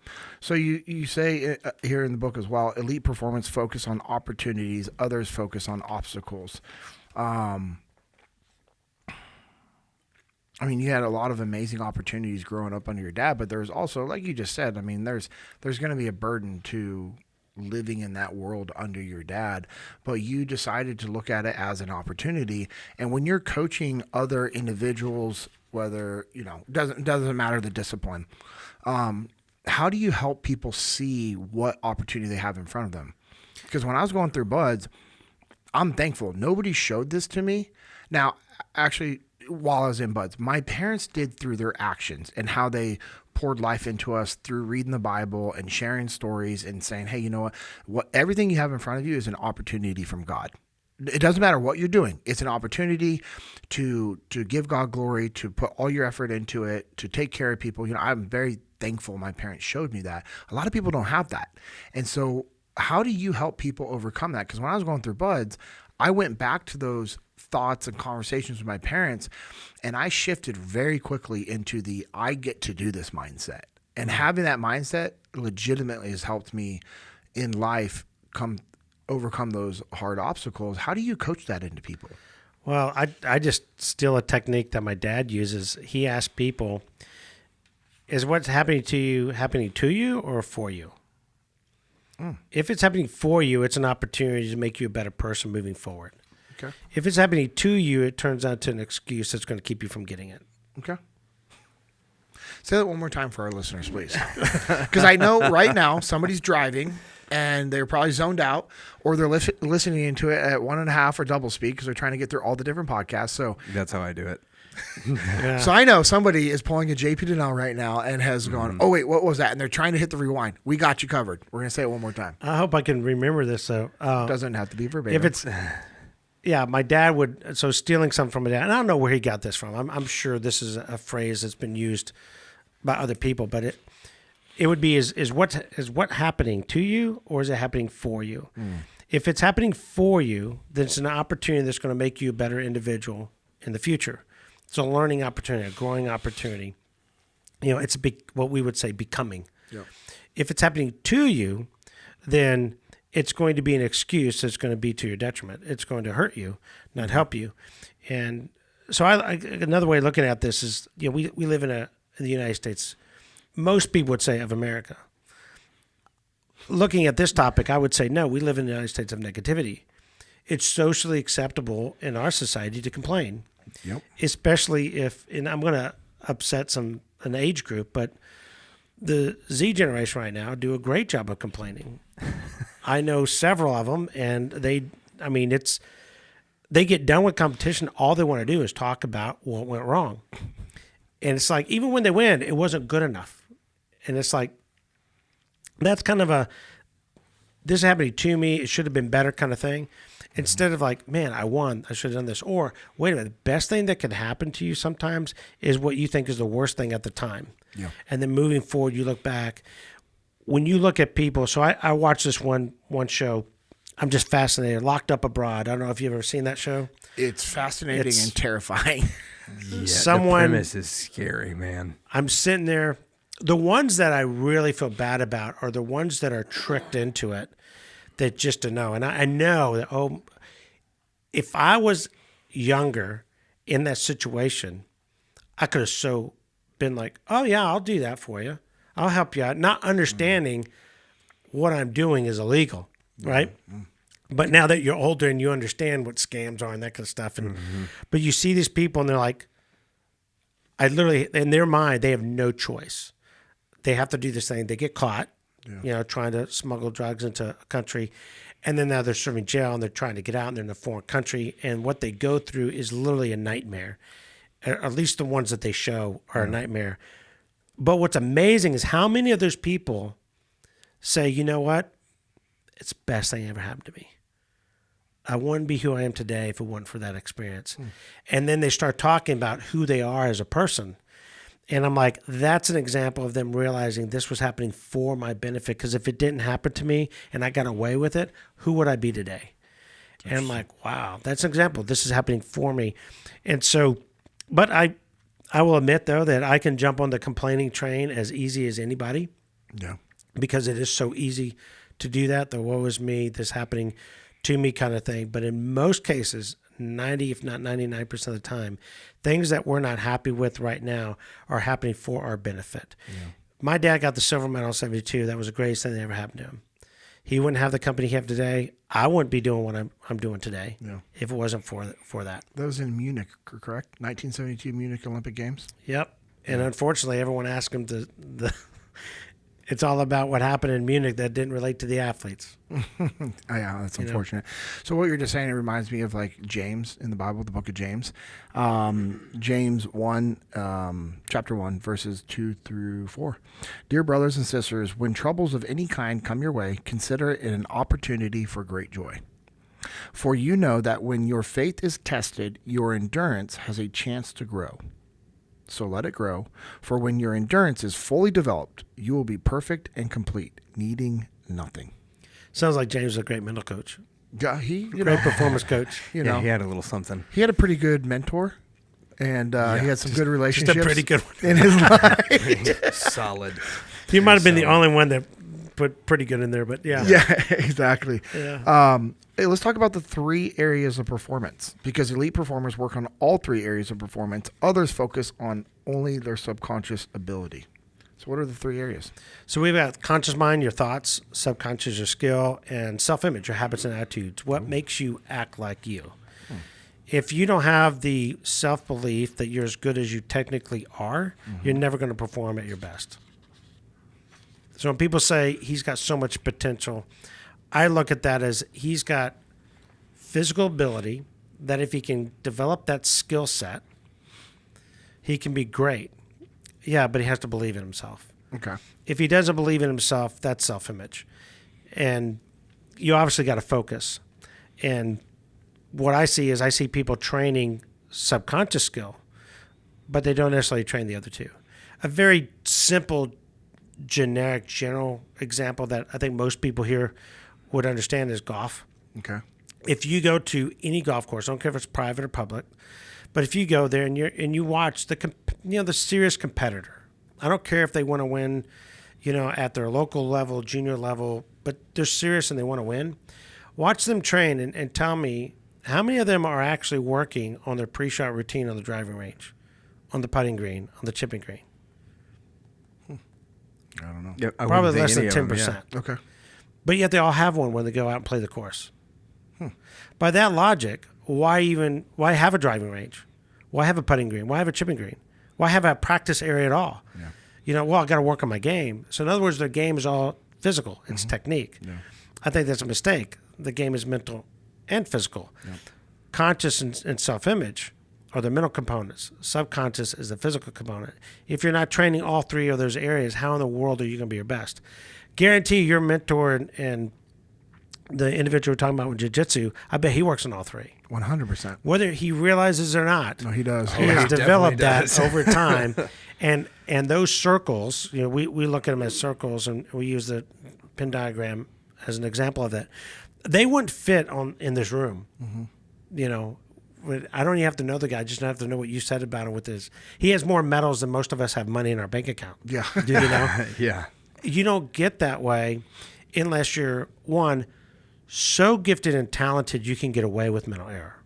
So you say here in the book as well, elite performance focus on opportunities, others focus on obstacles. I mean, you had a lot of amazing opportunities growing up under your dad, but there's also, like you just said, I mean, there's going to be a burden to living in that world under your dad, but you decided to look at it as an opportunity. And when you're coaching other individuals whether, doesn't matter the discipline. How do you help people see what opportunity they have in front of them? Because when I was going through Buds, I'm thankful. Nobody showed this to me. Now, actually, while I was in Buds, my parents did through their actions and how they poured life into us through reading the Bible and sharing stories and saying, hey, you know what, everything you have in front of you is an opportunity from God. It doesn't matter what you're doing. It's an opportunity to give God glory, to put all your effort into it, to take care of people. I'm very thankful my parents showed me that. A lot of people don't have that. And so how do you help people overcome that? Because when I was going through Buds, I went back to those thoughts and conversations with my parents, and I shifted very quickly into the I get to do this mindset. And having that mindset legitimately has helped me in life overcome those hard obstacles. How do you coach that into people? Well, I just steal a technique that my dad uses. He asks people, is what's happening to you or for you? If it's happening for you, it's an opportunity to make you a better person moving forward. Okay. If it's happening to you, it turns out to an excuse that's going to keep you from getting it. Okay. Say that one more time for our listeners, please. Because I know right now somebody's driving and they're probably zoned out, or they're listening into it at 1.5 or double speed because they're trying to get through all the different podcasts. So that's how I do it. Yeah. So I know somebody is pulling a JP Dinnell right now and has gone, oh, wait, what was that? And they're trying to hit the rewind. We got you covered. We're going to say it one more time. I hope I can remember this. So doesn't have to be verbatim. If it's, yeah, my dad would. So stealing something from my dad, and I don't know where he got this from. I'm sure this is a phrase that's been used by other people, but it would be is what happening to you, or is it happening for you? If it's happening for you, then it's an opportunity that's going to make you a better individual in the future. It's a learning opportunity, a growing opportunity. It's what we would say becoming. Yep. If it's happening to you, then it's going to be an excuse that's going to be to your detriment. It's going to hurt you, not help you. And so another way of looking at this is, we live in the United States. Most people would say of America. Looking at this topic, I would say, no, we live in the United States of negativity. It's socially acceptable in our society to complain. Yep. Especially if, and I'm going to upset an age group, but the Z generation right now do a great job of complaining. I know several of them, and they get done with competition. All they want to do is talk about what went wrong. And it's like, even when they win, it wasn't good enough. And it's like, that's kind of this is happening to me, it should have been better kind of thing. Instead of like, man, I won, I should have done this. Or, wait a minute, the best thing that can happen to you sometimes is what you think is the worst thing at the time. Yeah. And then moving forward, you look back. When you look at people, so I watched this one show. I'm just fascinated. Locked Up Abroad. I don't know if you've ever seen that show. It's fascinating and terrifying. Yeah, the premise is scary, man. I'm sitting there. The ones that I really feel bad about are the ones that are tricked into it, that just don't know. And I know that, if I was younger in that situation, I could have so been like, oh, yeah, I'll do that for you. I'll help you out. Not understanding what I'm doing is illegal, right? But now that you're older and you understand what scams are and that kind of stuff, but you see these people and they're like, in their mind, they have no choice. They have to do this thing. They get caught, trying to smuggle drugs into a country. And then now they're serving jail and they're trying to get out and they're in a foreign country. And what they go through is literally a nightmare. At least the ones that they show are a nightmare. But what's amazing is how many of those people say, you know what? It's the best thing that ever happened to me. I wouldn't be who I am today if it wasn't for that experience. And then they start talking about who they are as a person. And I'm like, that's an example of them realizing this was happening for my benefit. Because if it didn't happen to me and I got away with it, who would I be today? And I'm like, wow, that's an example. This is happening for me. And so, but I will admit, though, that I can jump on the complaining train as easy as anybody. Yeah. Because it is so easy to do that. The woe is me, this happening to me kind of thing. But in most cases, 90, if not 99% of the time, things that we're not happy with right now are happening for our benefit. Yeah. My dad got the silver medal in 72. That was the greatest thing that ever happened to him. He wouldn't have the company he have today. I wouldn't be doing what I'm doing today if it wasn't for that. That was in Munich, correct? 1972 Munich Olympic Games. Yep. And unfortunately, everyone asked him it's all about what happened in Munich that didn't relate to the athletes. Yeah, that's unfortunate. So what you're just saying, it reminds me of like James in the Bible, the book of James. James 1, chapter 1, verses 2 through 4. Dear brothers and sisters, when troubles of any kind come your way, consider it an opportunity for great joy. For you know that when your faith is tested, your endurance has a chance to grow. So let it grow, for when your endurance is fully developed, you will be perfect and complete, needing nothing. Sounds like James is a great mental coach. Yeah, Great performance coach. You know, he had a little something. he had a pretty good mentor, and he had some good relationships. Just a pretty good one. in his life. Solid. You might have been the only one that put pretty good in there, but yeah. Yeah, exactly. Yeah. Hey, let's talk about the 3 areas of performance, because elite performers work on all 3 areas of performance. Others focus on only their subconscious ability. So what are the 3 areas? So we've got conscious mind, your thoughts, subconscious, your skill, and self-image, your habits and attitudes. What makes you act like you? If you don't have the self-belief that you're as good as you technically are, you're never going to perform at your best. So when people say he's got so much potential, I look at that as he's got physical ability that if he can develop that skill set, he can be great. Yeah, but he has to believe in himself. Okay. If he doesn't believe in himself, that's self-image. And you obviously got to focus. And what I see people training subconscious skill, but they don't necessarily train the other 2. A very simple, generic, general example that I think most people here would understand is golf. Okay. If you go to any golf course, I don't care if it's private or public, but if you go there and you watch the serious competitor, I don't care if they want to win, at their local level, junior level, but they're serious and they want to win. Watch them train and tell me how many of them are actually working on their pre-shot routine on the driving range, on the putting green, on the chipping green. I don't know. Yep, Probably less than 10%. Okay. But yet they all have one when they go out and play the course. By that logic, why have a driving range? Why have a putting green? Why have a chipping green? Why have a practice area at all? Yeah. I got to work on my game. So in other words, the game is all physical. It's technique. Yeah. I think that's a mistake. The game is mental and physical. Yeah. Conscious and self-image are the mental components. Subconscious is the physical component. If you're not training all 3 of those areas, how in the world are you going to be your best? Guarantee your mentor and the individual we're talking about with Jiu-Jitsu, I bet he works on all 3. 100%. Whether he realizes or not. No, he does. He has developed that over time. And those circles, we look at them as circles, and we use the Venn diagram as an example of that. They wouldn't fit in this room. I don't even have to know the guy. I just have to know what you said about him with his. He has more medals than most of us have money in our bank account. Yeah. Do you know? Yeah. You don't get that way unless you're, one, so gifted and talented you can get away with mental error,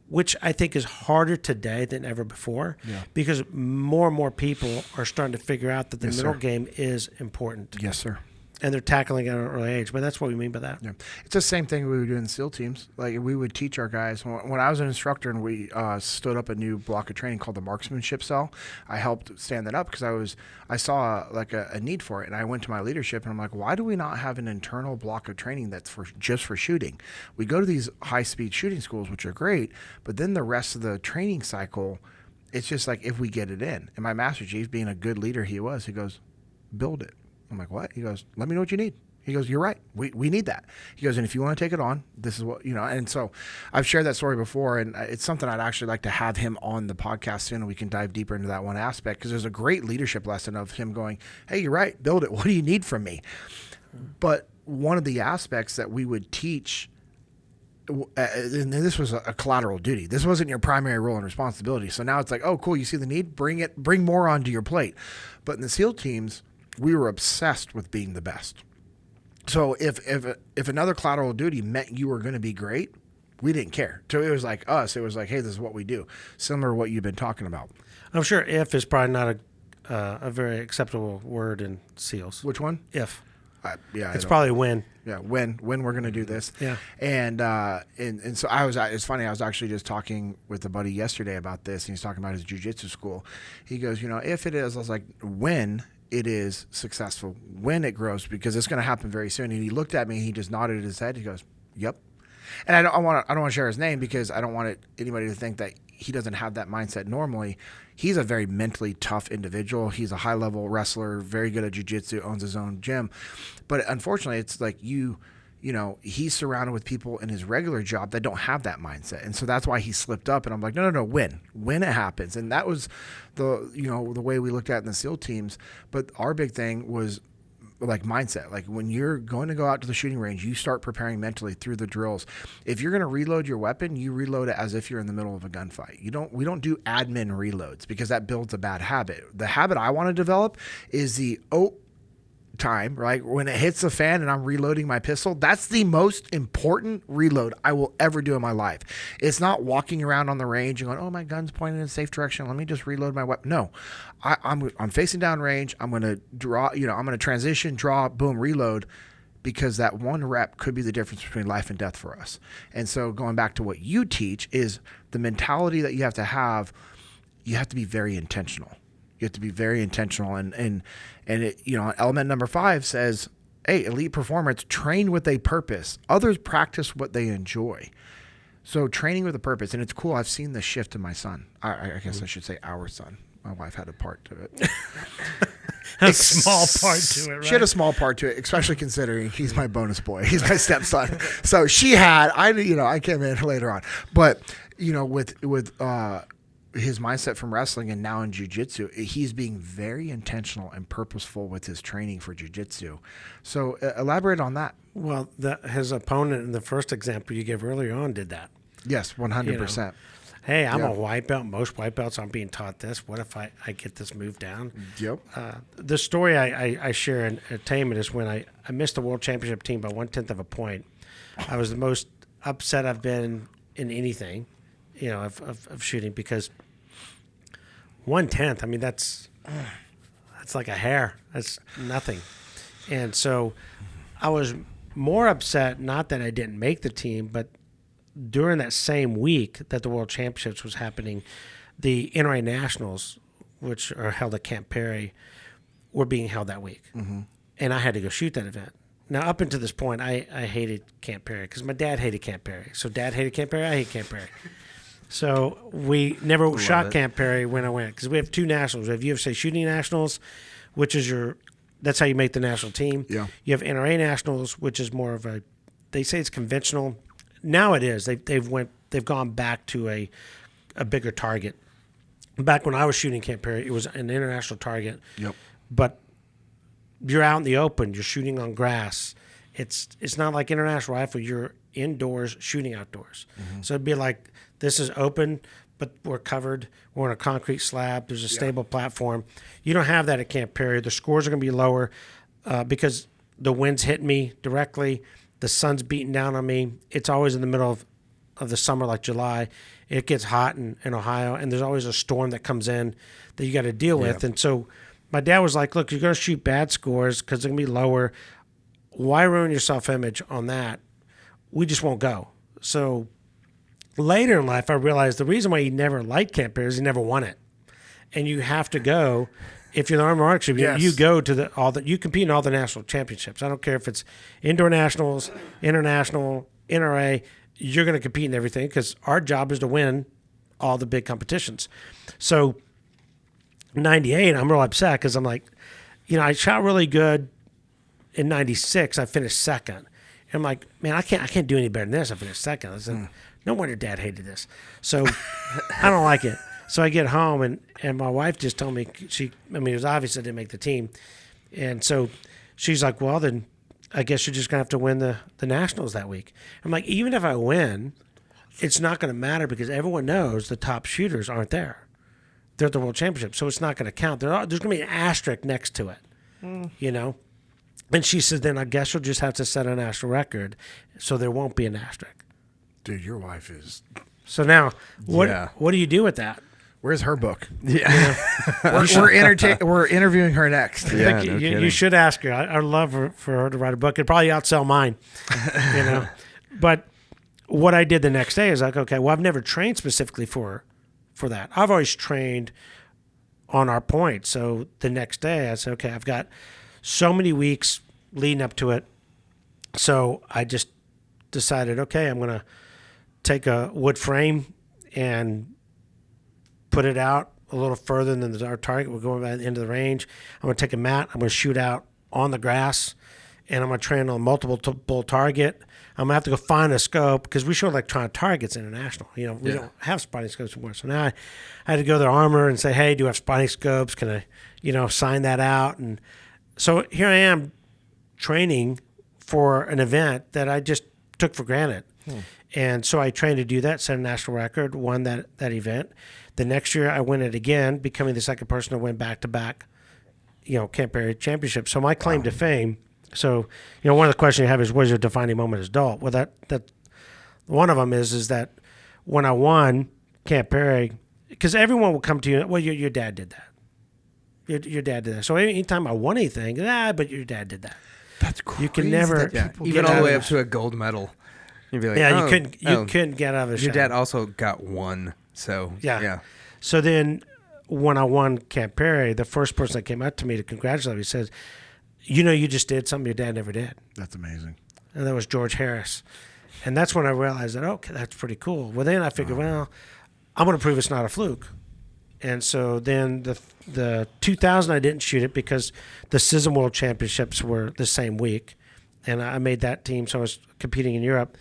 which I think is harder today than ever before because more and more people are starting to figure out that the mental game is important. Yes, sir. And they're tackling it at an early age. But that's what we mean by that. Yeah. It's the same thing we would do in SEAL teams. Like we would teach our guys. When I was an instructor and we stood up a new block of training called the Marksmanship cell, I helped stand that up because I saw a need for it. And I went to my leadership and I'm like, why do we not have an internal block of training that's just for shooting? We go to these high-speed shooting schools, which are great, but then the rest of the training cycle, it's just like if we get it in. And my Master Chief, being a good leader he goes, build it. I'm like, what? He goes, let me know what you need. He goes, you're right. We need that. He goes, and if you want to take it on, this is what, and so I've shared that story before, and it's something I'd actually like to have him on the podcast soon, and we can dive deeper into that one aspect, because there's a great leadership lesson of him going, hey, you're right, build it. What do you need from me? But one of the aspects that we would teach, and this was a collateral duty. This wasn't your primary role and responsibility. So now it's like, oh, cool, you see the need? Bring more onto your plate. But in the SEAL teams, we were obsessed with being the best. So if another collateral duty meant you were going to be great, we didn't care. So it was like us. It was like, hey, this is what we do. Similar to what you've been talking about. I'm sure if is probably not a very acceptable word in SEALs. Which one? If. It's probably when. Yeah, when we're gonna do this. Yeah. And so it's funny, I was actually just talking with a buddy yesterday about this, and he's talking about his jiu-jitsu school. He goes, if it is, I was like, when it is successful, when it grows, because it's gonna happen very soon. And he looked at me, he just nodded his head, he goes, yep. And I don't want to share his name because I don't want anybody to think that he doesn't have that mindset normally. He's a very mentally tough individual. He's a high-level wrestler, very good at jiu-jitsu, owns his own gym. But unfortunately, it's like he's surrounded with people in his regular job that don't have that mindset. And so that's why he slipped up. And I'm like, no, when it happens. And that was the way we looked at it in the SEAL teams. But our big thing was like mindset. Like when you're going to go out to the shooting range, you start preparing mentally through the drills. If you're going to reload your weapon, you reload it as if you're in the middle of a gunfight. We don't do admin reloads because that builds a bad habit. The habit I want to develop is the time, right? When it hits the fan and I'm reloading my pistol, that's the most important reload I will ever do in my life. It's not walking around on the range and going, oh, my gun's pointed in a safe direction, let me just reload my weapon. No, I'm facing down range. I'm going to draw, I'm going to transition, draw, boom, reload, because that one rep could be the difference between life and death for us. And so going back to what you teach is the mentality that you have to be very intentional. You have to be very intentional, and it, element number 5 says, hey, elite performance, train with a purpose. Others practice what they enjoy. So training with a purpose, and it's cool. I've seen the shift in my son. I guess I should say our son. My wife had a part to it. A small part to it, right? She had a small part to it, especially considering he's my bonus boy. He's my stepson. So she had, I came in later on. But, with his mindset from wrestling and now in jiu-jitsu, he's being very intentional and purposeful with his training for jiu-jitsu. So elaborate on that. Well, his opponent in the first example you gave earlier on did that. Yes, 100%. Hey, I'm a white belt. Most white belts aren't being taught this. What if I get this move down? Yep. The story I share in Attainment is when I missed the world championship team by 1/10 of a point. I was the most upset I've been in anything, of shooting, because 1/10, I mean, that's like a hair. That's nothing. And so I was more upset, not that I didn't make the team, but during that same week that the World Championships was happening, the NRA Nationals, which are held at Camp Perry, were being held that week. Mm-hmm. And I had to go shoot that event. Now, up until this point, I hated Camp Perry because my dad hated Camp Perry. So Dad hated Camp Perry, I hate Camp Perry. So we never shot Camp Perry when I went, because we have 2 nationals. We have UFC Shooting Nationals, which is that's how you make the national team. Yeah. You have NRA Nationals, which is more of they say it's conventional. Now it is. They've gone back to a bigger target. Back when I was shooting Camp Perry, it was an international target. Yep. But you're out in the open. You're shooting on grass. It's not like international rifle. You're indoors shooting outdoors. Mm-hmm. So it'd be like, this is open, but we're covered. We're on a concrete slab. There's a stable platform. You don't have that at Camp Perry. The scores are going to be lower because the wind's hitting me directly. The sun's beating down on me. It's always in the middle of the summer, like July. It gets hot in Ohio, and there's always a storm that comes in that you got to deal with. And so my dad was like, look, you're going to shoot bad scores because they're going to be lower. Why ruin your self-image on that? We just won't go. So later in life, I realized the reason why he never liked Camp Perry is he never won it. And you have to go. If you're the Army Marksmanship, you go to you compete in all the national championships. I don't care if it's indoor nationals, international, NRA. You're going to compete in everything because our job is to win all the big competitions. So, 98, I'm real upset because I'm like, I shot really good in 96. I finished second. And I'm like, man, I can't do any better than this. I finished second. I said, no wonder Dad hated this. So, I don't like it. So I get home, and my wife just told me, it was obvious I didn't make the team. And so she's like, well, then I guess you're just going to have to win the Nationals that week. I'm like, even if I win, it's not going to matter because everyone knows the top shooters aren't there. They're at the World Championship, so it's not going to count. There's going to be an asterisk next to it, And she said, then I guess you'll just have to set a national record so there won't be an asterisk. Dude, your wife is... So now, what do you do with that? Where's her book? Yeah. We're interviewing her next. Yeah, I think no you kidding. should ask her. I'd love for her to write a book. It'd probably outsell mine, But what I did the next day is like, okay, well, I've never trained specifically for that. I've always trained on our point. So the next day I said, okay, I've got so many weeks leading up to it. So I just decided, okay, I'm going to take a wood frame and put it out a little further than our target. We're going by the end of the range. I'm going to take a mat. I'm going to shoot out on the grass, and I'm going to train on multiple bull target. I'm going to have to go find a scope because we show electronic targets international. We don't have spotting scopes anymore. So now I had to go to their armor and say, hey, do you have spotting scopes? Can I, sign that out? And so here I am training for an event that I just took for granted. And so I trained to do that, set a national record, won that event. The next year I win it again, becoming the second person to win back-to-back, Camp Area Championship. So my claim to fame. So, one of the questions you have is, what is your defining moment as adult? Well, that one of them is that when I won Camp Perry, because everyone will come to you, well, your dad did that. Your dad did that. So anytime I won anything, but your dad did that. That's crazy. You can never, even all the way up to a gold medal. You'd be like, you couldn't get out of the Your dad also got one, so yeah. So then, when I won Camp Perry, the first person that came up to me to congratulate me says, you just did something your dad never did. That's amazing. And that was George Harris. And that's when I realized that, okay, that's pretty cool. Well, then I figured, well, I'm going to prove it's not a fluke. And so then the 2000, I didn't shoot it because the CISM World Championships were the same week. And I made that team, so I was competing in Europe.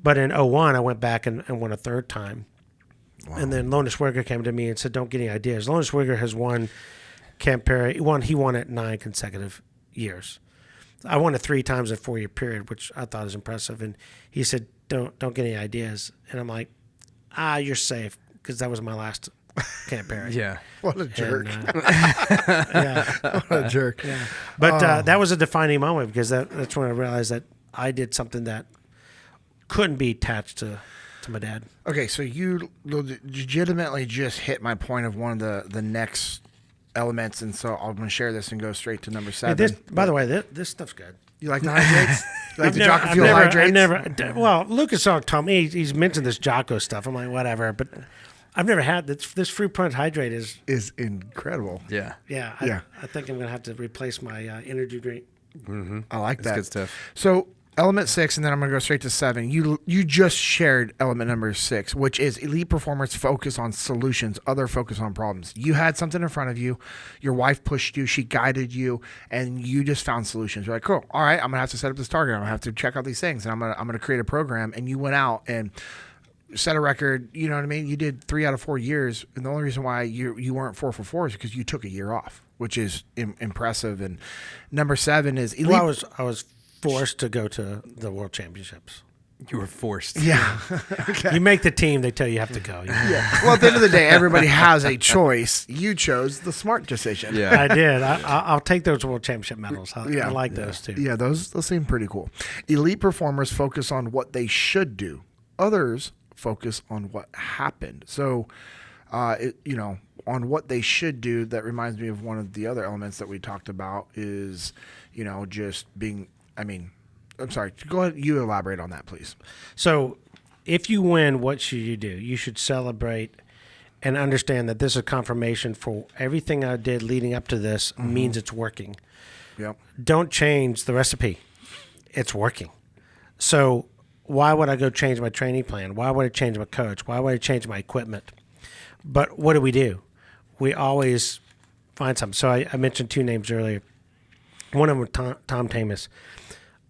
But in 2001, I went back and won a third time. Wow. And then Lona Schwerger came to me and said, don't get any ideas. Lona Schwerger has won Camp Perry. He won it 9 consecutive years. I won it 3 times in a 4-year period, which I thought was impressive. And he said, don't get any ideas. And I'm like, you're safe, because that was my last Camp Perry. Yeah. What a jerk. And, What a jerk. Yeah. But that was a defining moment, because that's when I realized that I did something that couldn't be attached to my dad. Okay, so you legitimately just hit my point of one of the next elements, and so I'm going to share this and go straight to number 7. Hey, by the way, this stuff's good. You like the hydrates? You like the Jocko Fuel hydrates? Well, Lucas told me, he's mentioned this Jocko stuff. I'm like, whatever, but I've never had this fruit punch hydrate is incredible. Yeah. I think I'm going to have to replace my energy drink. Mm-hmm. I like that. Good stuff. So element 6, and then I'm going to go straight to 7. You just shared element number 6, which is elite performers focus on solutions, other focus on problems. You had something in front of you, your wife pushed you, she guided you, and you just found solutions. You're like, cool, all right, I'm going to have to set up this target, I'm going to have to check out these things, and I'm going to create a program. And you went out and set a record, you know what I mean? You did 3 out of 4 years, and the only reason why you weren't 4 for 4 is because you took a year off, which is impressive. And number 7 is elite. Well, I was forced to go to the World Championships. You were forced. Yeah. Okay. You make the team, they tell you have to go. Yeah. Well, at the end of the day, everybody has a choice. You chose the smart decision. Yeah. I did. I'll take those World Championship medals. I like those too. Yeah, those seem pretty cool. Elite performers focus on what they should do. Others focus on what happened. So, on what they should do, that reminds me of one of the other elements that we talked about is, just being, I'm sorry, go ahead. You elaborate on that, please. So if you win, what should you do? You should celebrate and understand that this is confirmation for everything I did leading up to this means it's working. Yep. Don't change the recipe. It's working. So why would I go change my training plan? Why would I change my coach? Why would I change my equipment? But what do? We always find something. So I mentioned 2 names earlier. One of them was Tom Tamas.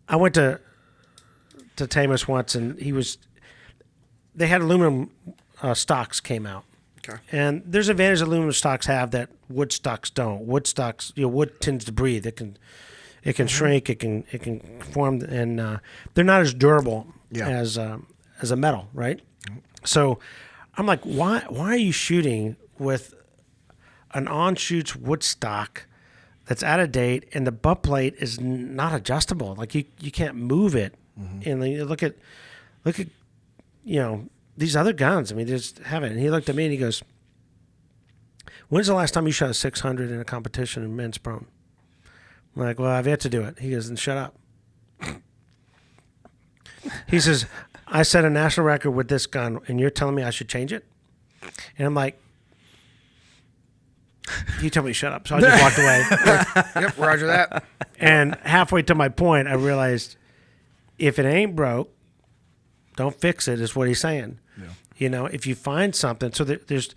I went to Tamas once, and they had aluminum stocks came out. Okay. And there's an advantage aluminum stocks have that wood stocks don't. Wood stocks, wood tends to breathe. It can shrink. It can form, and they're not as durable as a metal, right? So I'm like, why are you shooting with an on-shoots wood stock that's out of date, and the butt plate is not adjustable? Like you can't move it. And you look at these other guns. They just have it. And he looked at me and he goes, when's the last time you shot a 600 in a competition in men's prone? I'm like, well, I've yet to do it. He goes, then shut up. He says, I set a national record with this gun, and you're telling me I should change it? And I'm like, you tell me to shut up. So I just walked away. Yep, roger that. And halfway to my point, I realized if it ain't broke, don't fix it, is what he's saying. Yeah. You know, if you find something, so there's,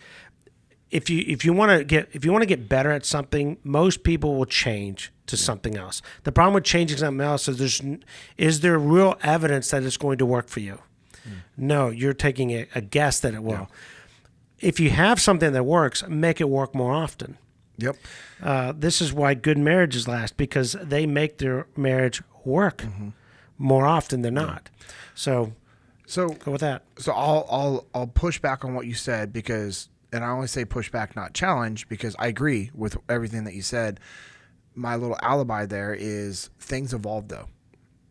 if you want to get better at something, most people will change to something else. The problem with changing something else is there real evidence that it's going to work for you? No, you're taking a guess that it will. Yeah. If you have something that works, make it work more often. Yep. This is why good marriages last, because they make their marriage work more often than not. So go with that. So I'll push back on what you said because, and I only say push back, not challenge, because I agree with everything that you said. My little alibi there is things evolve though.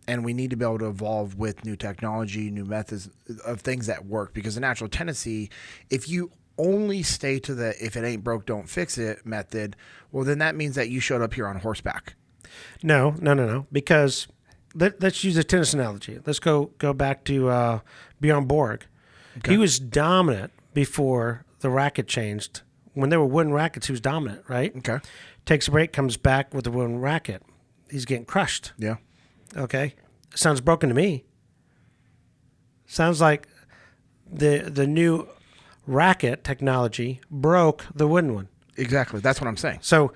And we need to be able to evolve with new technology, new methods of things that work, because the natural tendency, if you only stay to the if it ain't broke, don't fix it method, well, then that means that you showed up here on horseback. No. Because let's use a tennis analogy. Let's go back to Bjorn Borg. Okay. He was dominant before the racket changed. When there were wooden rackets, he was dominant, right? Okay. Takes a break, comes back with a wooden racket. He's getting crushed. Yeah. Okay. Sounds broken to me. Sounds like the new racket technology broke the wooden one. Exactly. That's what I'm saying. So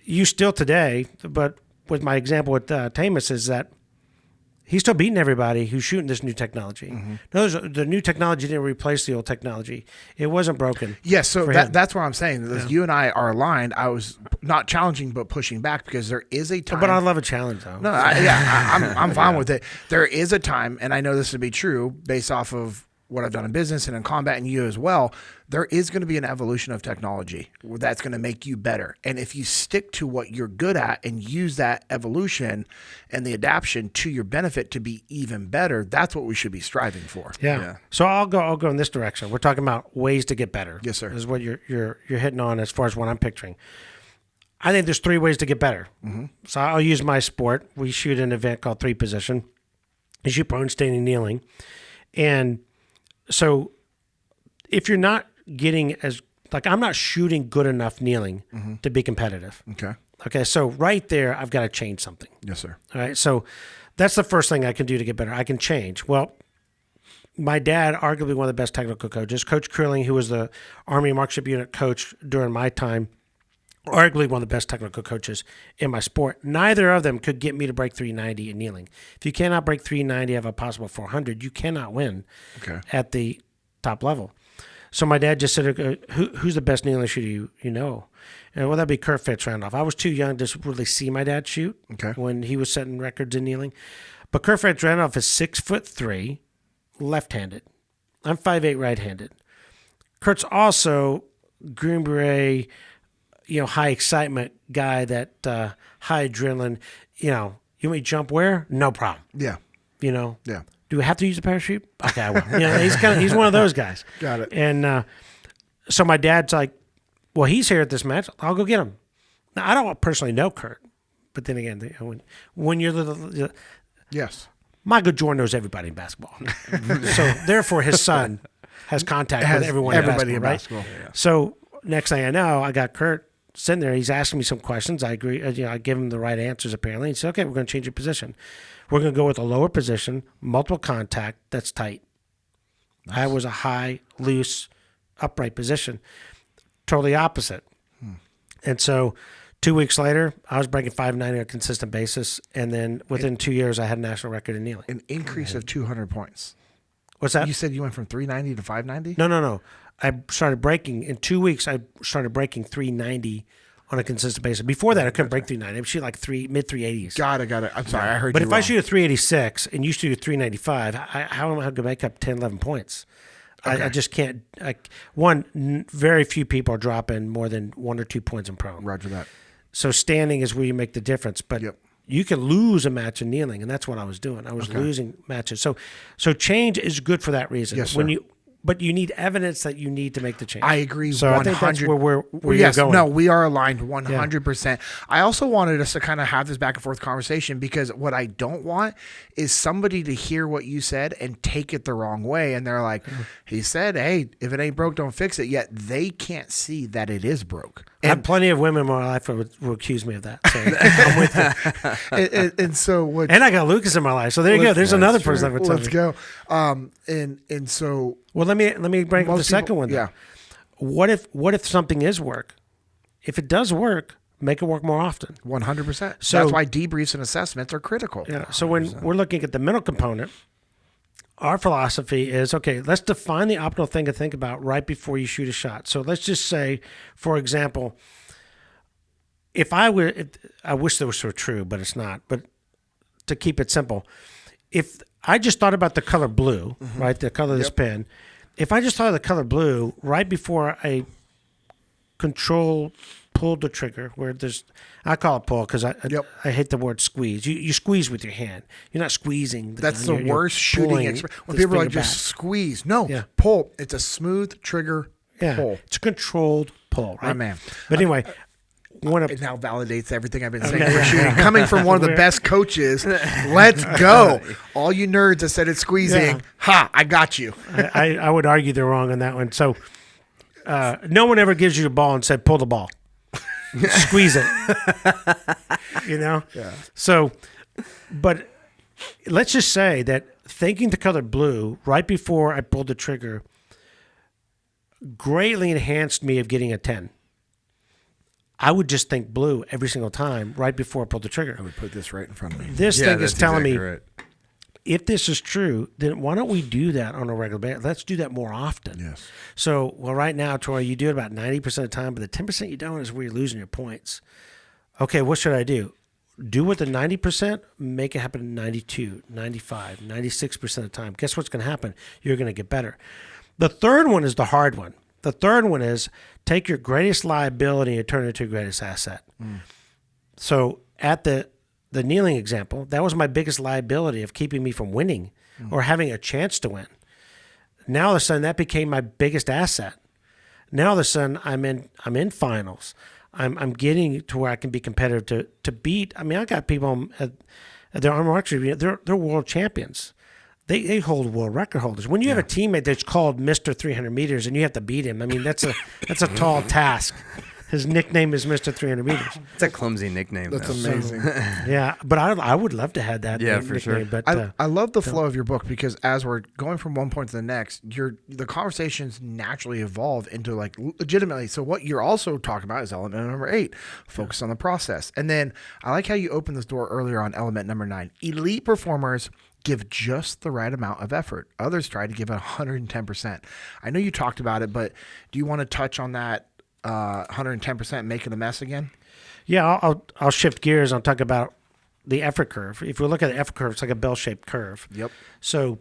you still today, but with my example with Attainment, is that he's still beating everybody who's shooting this new technology. The new technology didn't replace the old technology. It wasn't broken. Yes, so that's what I'm saying. Yeah. You and I are aligned. I was not challenging, but pushing back, because there is a time. But I love a challenge, though. No, I'm fine with it. There is a time, and I know this to be true based off of what I've done in business and in combat, and you as well. There is going to be an evolution of technology that's going to make you better. And if you stick to what you're good at and use that evolution and the adaptation to your benefit to be even better, that's what we should be striving for. Yeah. So I'll go in this direction. We're talking about ways to get better. Yes, sir. This is what you're hitting on as far as what I'm picturing. I think there's 3 ways to get better. So I'll use my sport. We shoot an event called 3 position. You shoot prone, standing, kneeling. And so if you're not getting I'm not shooting good enough kneeling to be competitive. Okay. So right there, I've got to change something. Yes, sir. All right. So that's the first thing I can do to get better. I can change. Well, my dad, arguably one of the best technical coaches, Coach Curling, who was the Army Marksmanship unit coach during my time, arguably one of the best technical coaches in my sport. Neither of them could get me to break 390 in kneeling. If you cannot break 390, have a possible 400, you cannot win at the top level. So my dad just said, who's the best kneeling shooter you know? And well, that'd be Kurt Fitzrandolph. I was too young to really see my dad shoot when he was setting records in kneeling. But Kurt Fitzrandolph is 6'3", left-handed. I'm 5'8", right-handed. Kurt's also Green Beret, high excitement guy, that high adrenaline, you want me to jump where? No problem. Yeah. Yeah. Do we have to use a parachute? Okay, I will. He's one of those guys. Got it. And so my dad's like, well, he's here at this match. I'll go get him. Now, I don't personally know Kurt, but then again, when you're the yes, Michael Jordan knows everybody in basketball. So therefore, his son has contact with everybody in basketball. Right? Yeah. So next thing I know, I got Kurt sitting there. He's asking me some questions. I agree. I give him the right answers apparently. He said, okay, we're going to change your position. We're going to go with a lower position, multiple contact, that's tight. Nice. I was a high, loose, upright position. Totally opposite. And so 2 weeks later, I was breaking 590 on a consistent basis. And then within 2 years, I had a national record in kneeling. An increase of 200 points. What's that? You said you went from 390 to 590? No. I started breaking, in 2 weeks, I started breaking 390 on a consistent basis. Before that, I couldn't break 390. I would shoot like mid 380s. Got it. I'm sorry, I heard but you if wrong. I shoot a 386 and you shoot a 395, how am I going to make up 10, 11 points? Okay. I just can't. Very few people are dropping more than 1 or 2 points in prone. Roger that. So standing is where you make the difference. But you can lose a match in kneeling, and that's what I was doing. I was losing matches. So change is good for that reason. Yes, sir. but you need evidence that you need to make the change. I agree. So 100. I think that's where you're yes, going. no, we are aligned 100%. I also wanted us to kind of have this back and forth conversation because what I don't want is somebody to hear what you said and take it the wrong way. And they're like, he said, hey, if it ain't broke, don't fix it. Yet they can't see that it is broke. I have plenty of women in my life who will accuse me of that. So I'm with you. And so what? And I got Lucas in my life. So there you go. There's another person that would tell Let's me. go. And so Well, let me bring up the second one. Yeah. What if something is work? If it does work, make it work more often. 100%. So that's why debriefs and assessments are critical. Yeah. So when we're looking at the mental component, our philosophy is, okay, let's define the optimal thing to think about right before you shoot a shot. So let's just say, for example, I wish that was so true, but it's not. But to keep it simple, if I just thought about the color blue, right, the color of this pen, if I just thought of the color blue right before I pulled the trigger, where I call it pull because I hate the word squeeze. You squeeze with your hand. You're not squeezing. That's the worst shooting experience. When people are like, just squeeze. No, pull. It's a smooth trigger pull. It's a controlled pull, right? My man. But anyway, it now validates everything I've been saying for shooting. Coming from one of the best coaches, let's go. All you nerds that said it's squeezing, I got you. I would argue they're wrong on that one. So no one ever gives you the ball and said, pull the ball. Squeeze it. Yeah. So, but let's just say that thinking the color blue right before I pulled the trigger greatly enhanced me of getting a 10. I would just think blue every single time right before I pulled the trigger. I would put this right in front of me. This thing is telling me, right. if this is true, then why don't we do that on a regular basis? Let's do that more often. Yes. So, right now, Troy, you do it about 90% of the time, but the 10% you don't is where you're losing your points. Okay, what should I do? Do with the 90%, make it happen in 92, 95, 96% of the time. Guess what's going to happen? You're going to get better. The third one is the hard one. The third one is take your greatest liability and turn it into your greatest asset. So at the kneeling example, that was my biggest liability of keeping me from winning or having a chance to win. Now all of a sudden that became my biggest asset. Now all of a sudden I'm in finals. I'm getting to where I can be competitive to beat. I mean, I got people at their arm archery. They're world champions. They hold world record holders. When you have a teammate that's called Mr. 300 meters and you have to beat him, I mean, that's a tall task. His nickname is Mr. 300 meters. It's a clumsy nickname. That's though. amazing. Yeah, but I would love to have that. Yeah, nickname, for sure. But I love the flow of your book because as we're going from one point to the next, the conversations naturally evolve into like legitimately. So what you're also talking about is element number 8, focus on the process. And then I like how you opened this door earlier on element number 9. Elite performers give just the right amount of effort. Others try to give 110%. I know you talked about it, but do you want to touch on that 110% making a mess again? Yeah, I'll shift gears. I'll talk about the effort curve. If we look at the effort curve, it's like a bell-shaped curve. Yep. So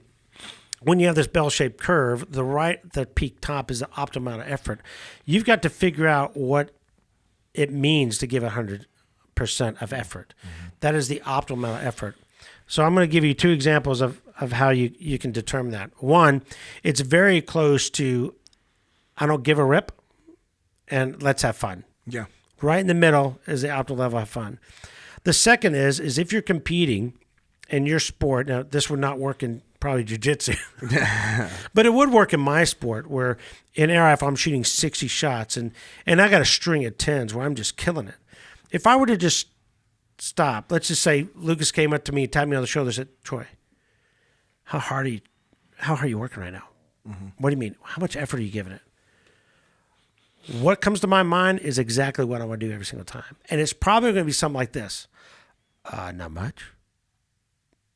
when you have this bell-shaped curve, the peak top is the optimal amount of effort. You've got to figure out what it means to give 100% of effort. That is the optimal amount of effort. So I'm going to give you 2 examples of how you can determine that. One, it's very close to I don't give a rip and let's have fun. Yeah. Right in the middle is the optimal level of fun. The second is if you're competing in your sport, now this would not work in probably jiu-jitsu, but it would work in my sport where in air rifle I'm shooting 60 shots and I got a string of 10s where I'm just killing it. If I were to just stop, let's just say Lucas came up to me, tapped me on the shoulder, said, Troy, how hard are you working right now? What do you mean? How much effort are you giving it? What comes to my mind is exactly what I want to do every single time. And it's probably going to be something like this. Not much.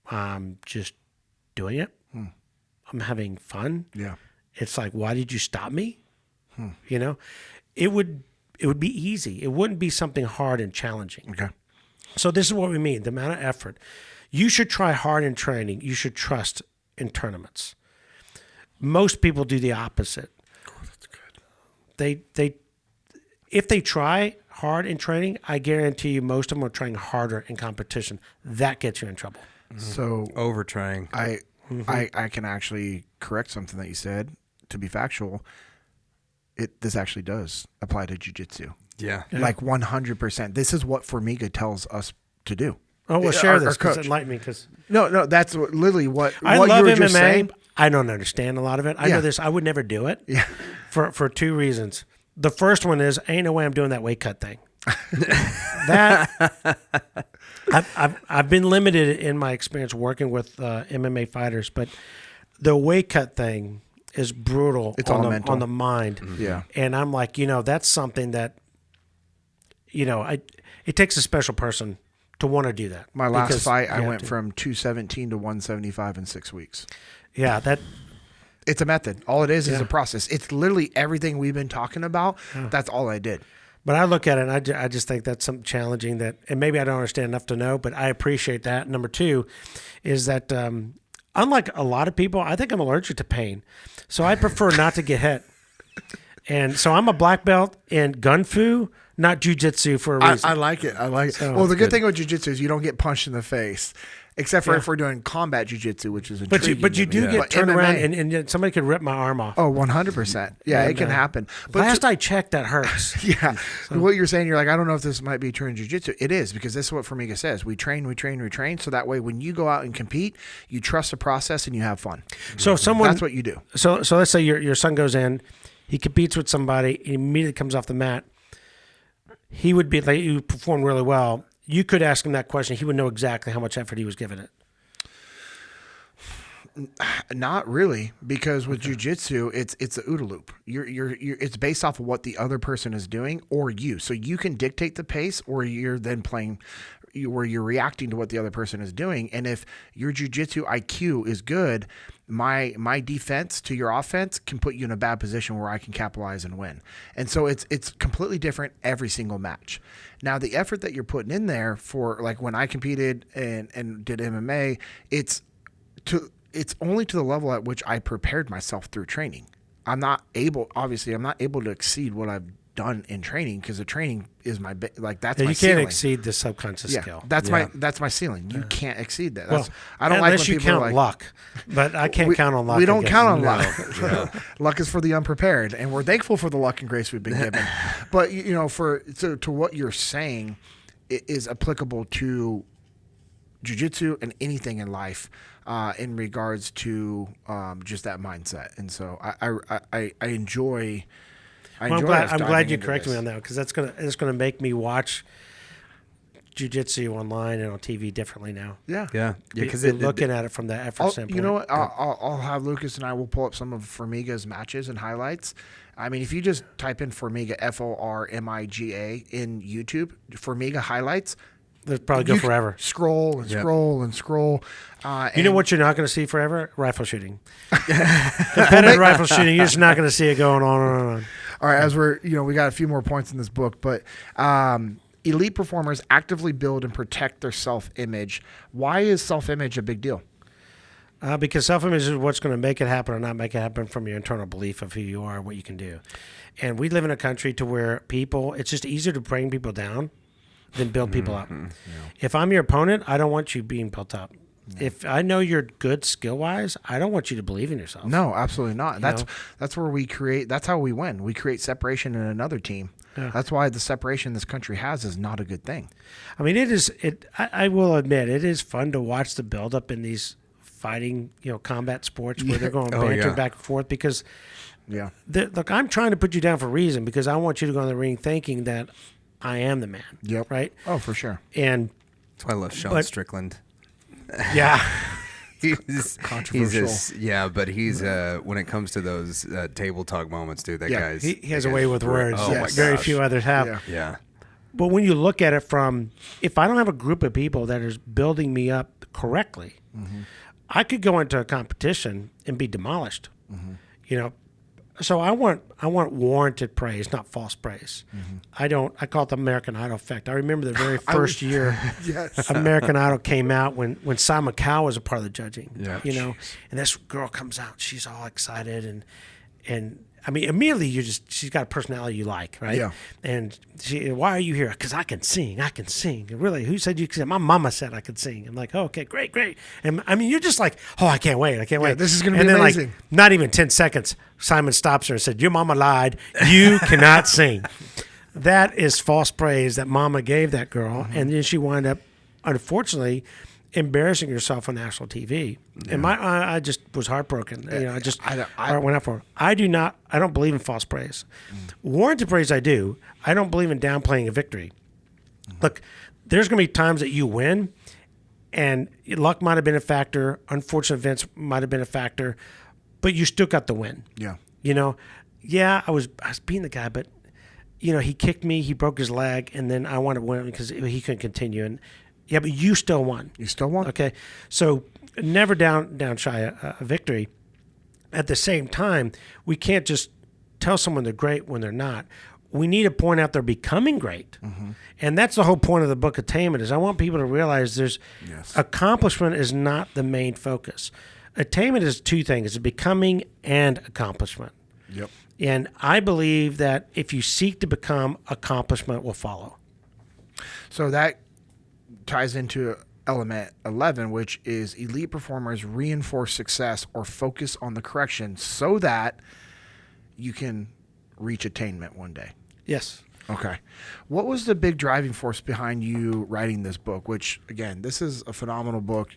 I'm just doing it. I'm having fun. Yeah. It's like, why did you stop me? You know, it would be easy. It wouldn't be something hard and challenging. Okay. So this is what we mean, the amount of effort. You should try hard in training. You should trust in tournaments. Most people do the opposite. That's good. If they try hard in training, I guarantee you most of them are trying harder in competition. That gets you in trouble. So Over trying. I can actually correct something that you said. to be factual, this actually does apply to jiu-jitsu. Yeah. Like 100%. This is what Formiga tells us to do. Oh, well, share Our this. coach. Enlighten me, because No, that's literally what I what love you were MMA. just saying. I don't understand a lot of it. I know this. I would never do it. Yeah. For 2 reasons. The first one is, ain't no way I'm doing that weight cut thing. That I've been limited in my experience working with MMA fighters, but the weight cut thing is brutal. It's all on mental. the mind. Yeah. And I'm like, that's something that, it takes a special person to want to do that. My last Because fight, I you have went to. from 217 to 175 in 6 weeks. Yeah, that. It's a method. All it is a process. It's literally everything we've been talking about. That's all I did. But I look at it, and I just think that's something challenging that, and maybe I don't understand enough to know, but I appreciate that. Number 2 is that unlike a lot of people, I think I'm allergic to pain. So I prefer not to get hit. And so I'm a black belt in gun fu, not jiu-jitsu for a reason. I like it. So, well, the good thing with jiu-jitsu is you don't get punched in the face, except for if we're doing combat jiu-jitsu, which is intriguing. But you to me. do get But turned MMA around and somebody could rip my arm off. Oh, 100%. Yeah, it can happen. But Last I checked, that hurts. yeah. What you're saying, you're like, I don't know if this might be true in jiu-jitsu. It is, because this is what Formiga says. We train. So that way, when you go out and compete, you trust the process and you have fun. So if someone, That's what you do. So let's say your son goes in, he competes with somebody, he immediately comes off the mat. He would be like, you performed really well. You could ask him that question. He would know exactly how much effort he was giving it. Not really, because with jiu-jitsu, it's a OODA loop. It's based off of what the other person is doing or you. So you can dictate the pace, or you're then playing where you're reacting to what the other person is doing. And if your jiu-jitsu IQ is good, my defense to your offense can put you in a bad position where I can capitalize and win. And so it's completely different every single match. Now, the effort that you're putting in there for, like when I competed and did MMA, it's only to the level at which I prepared myself through training. I'm not able to exceed what I've done in training, because the training is my that's my you ceiling. can't exceed the subconscious skill. That's my ceiling. You can't exceed that. Well, I don't like when unless you people are count like, luck, but I can't count on luck. We don't again. count on No. luck. Luck is for the unprepared, and we're thankful for the luck and grace we've been given. But to what you're saying, it is applicable to jiu-jitsu and anything in life, in regards to just that mindset. And so I enjoy. I'm glad you corrected me on that, because it's gonna make me watch jiu-jitsu online and on TV differently now. Yeah. Because looking at it from that effort standpoint. You know what? I'll have Lucas and I will pull up some of Formiga's matches and highlights. I mean, if you just type in Formiga, Formiga in YouTube, Formiga highlights, they'll probably go forever. Scroll and scroll and scroll. You know what you're not going to see forever? Rifle shooting. Competitive rifle shooting, you're just not going to see it going on and on. All right, as we got a few more points in this book, but elite performers actively build and protect their self-image. Why is self-image a big deal? Because self-image is what's going to make it happen or not make it happen from your internal belief of who you are, what you can do. And we live in a country to where it's just easier to bring people down than build people up. Yeah. If I'm your opponent, I don't want you being built up. Yeah. If I know you're good skill-wise, I don't want you to believe in yourself. No, absolutely not. That's where we create. That's how we win. We create separation in another team. Yeah. That's why the separation this country has is not a good thing. I mean, I will admit, it is fun to watch the build-up in these fighting, combat sports where they're going banter back and forth, because look, I'm trying to put you down for a reason, because I want you to go in the ring thinking that I am the man. Yep. Right? Oh, for sure. And that's why I love Sean Strickland. Yeah. He's controversial. But he's when it comes to those table talk moments, dude, that guy's he has a way with words. Oh my Very gosh. few others have. Yeah. But when you look at it from, if I don't have a group of people that is building me up correctly, I could go into a competition and be demolished. So I want warranted praise, not false praise. I call it the American Idol effect. I remember the very first year American Idol came out when Simon Cowell was a part of the judging. And this girl comes out, she's all excited, and I mean, immediately she's got a personality you like, right? Yeah. And why are you here? Because I can sing. I can sing. And really, who said you could sing? My mama said I could sing. I'm like, oh, okay, great. And I mean, you're just like, oh, I can't wait. This is going to and be then, amazing. Like, not even 10 seconds, Simon stops her and said, your mama lied. You cannot sing. That is false praise that mama gave that girl. Mm-hmm. And then she wound up, unfortunately, embarrassing herself on national TV. Yeah. And I just was heartbroken. I went out for her. I don't believe in false praise. Warranted praise I do. I don't believe in downplaying a victory. Look, there's going to be times that you win, and luck might have been a factor, unfortunate events might have been a factor, but you still got the win. Yeah. I was beating the guy, but he kicked me, he broke his leg, and then I wanted to win because he couldn't continue. And yeah, but you still won. You still won. Okay. So never down shy a victory. At the same time, we can't just tell someone they're great when they're not. We need to point out they're becoming great. Mm-hmm. And that's the whole point of the book Attainment is I want people to realize accomplishment is not the main focus. Attainment is two things. It's becoming and accomplishment. Yep. And I believe that if you seek to become, accomplishment will follow. So that ties into element 11, which is elite performers reinforce success or focus on the correction so that you can reach attainment one day. Yes. Okay. What was the big driving force behind you writing this book, which, again, this is a phenomenal book.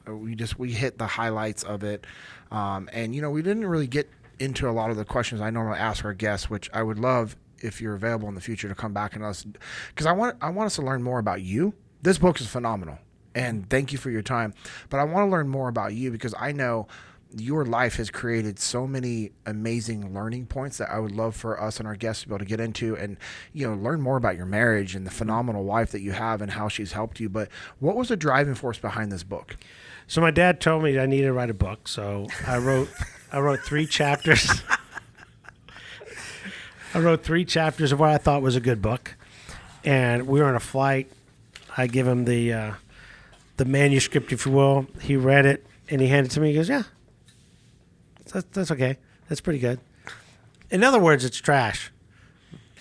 We hit the highlights of it. And we didn't really get into a lot of the questions I normally ask our guests, which I would love if you're available in the future to come back and us, because I want us to learn more about you. This book is phenomenal, and thank you for your time. But I want to learn more about you because I know your life has created so many amazing learning points that I would love for us and our guests to be able to get into and, learn more about your marriage and the phenomenal wife that you have and how she's helped you. But what was the driving force behind this book? So my dad told me I needed to write a book. So I wrote 3 chapters. I wrote 3 chapters of what I thought was a good book. And we were on a flight. I give him the manuscript, if you will. He read it, and he handed it to me. He goes, yeah, that's okay. That's pretty good. In other words, it's trash.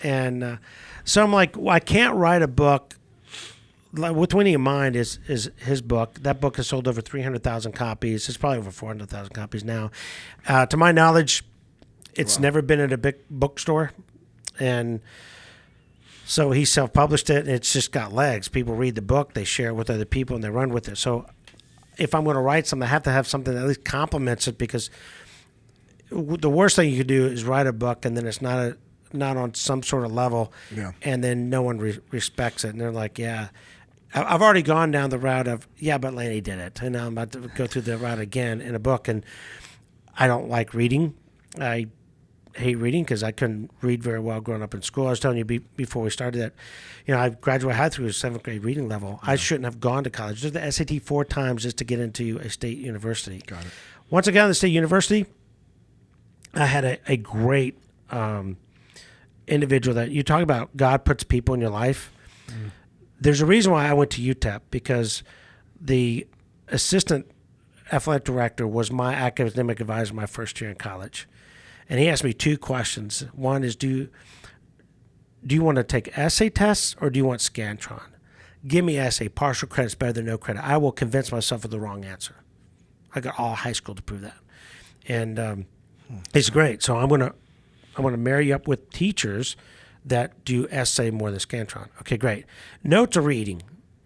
And so I'm like, well, I can't write a book. With Winning in Mind is his book. That book has sold over 300,000 copies. It's probably over 400,000 copies now. To my knowledge, it's never been at a big bookstore. And so he self-published it, and it's just got legs. People read the book, they share it with other people, and they run with it. So if I'm going to write something, I have to have something that at least complements it, because the worst thing you could do is write a book and then it's not on some sort of level, and then no one respects it. And they're like, yeah. I've already gone down the route of, but Lanny did it. And now I'm about to go through the route again in a book. And I don't like reading. I hate reading because I couldn't read very well growing up in school. I was telling you before we started that, I graduated high through a 7th grade reading level. I shouldn't have gone to college. I did the SAT 4 times just to get into a state university. Got it. Once I got into the state university, I had a great individual that you talk about. God puts people in your life. Mm. There's a reason why I went to UTEP, because the assistant athletic director was my academic advisor my first year in college. And he asked me 2 questions. One is, do you want to take essay tests or do you want Scantron? Give me essay. Partial credit's better than no credit. I will convince myself of the wrong answer. I got all high school to prove that. And it's great. So I'm gonna marry you up with teachers that do essay more than Scantron. Okay, great. Notes are reading.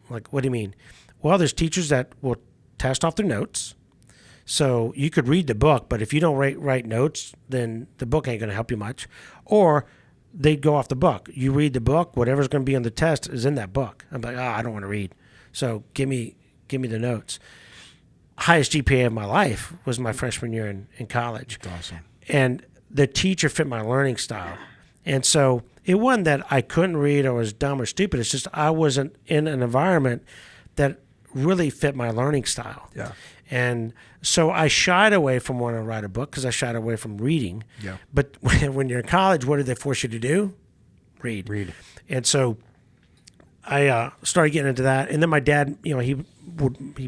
Like, what do you mean? Well, there's teachers that will test off their notes. So you could read the book, but if you don't write notes, then the book ain't going to help you much. Or they go off the book. You read the book, whatever's going to be on the test is in that book. I'm like, I don't want to read. So give me the notes. Highest GPA of my life was my freshman year in college. That's awesome. And the teacher fit my learning style. And so it wasn't that I couldn't read or was dumb or stupid. It's just I wasn't in an environment that really fit my learning style. Yeah. And so I shied away from wanting to write a book because I shied away from reading. Yeah. But when you're in college, what do they force you to do? Read. And so I started getting into that. And then my dad, he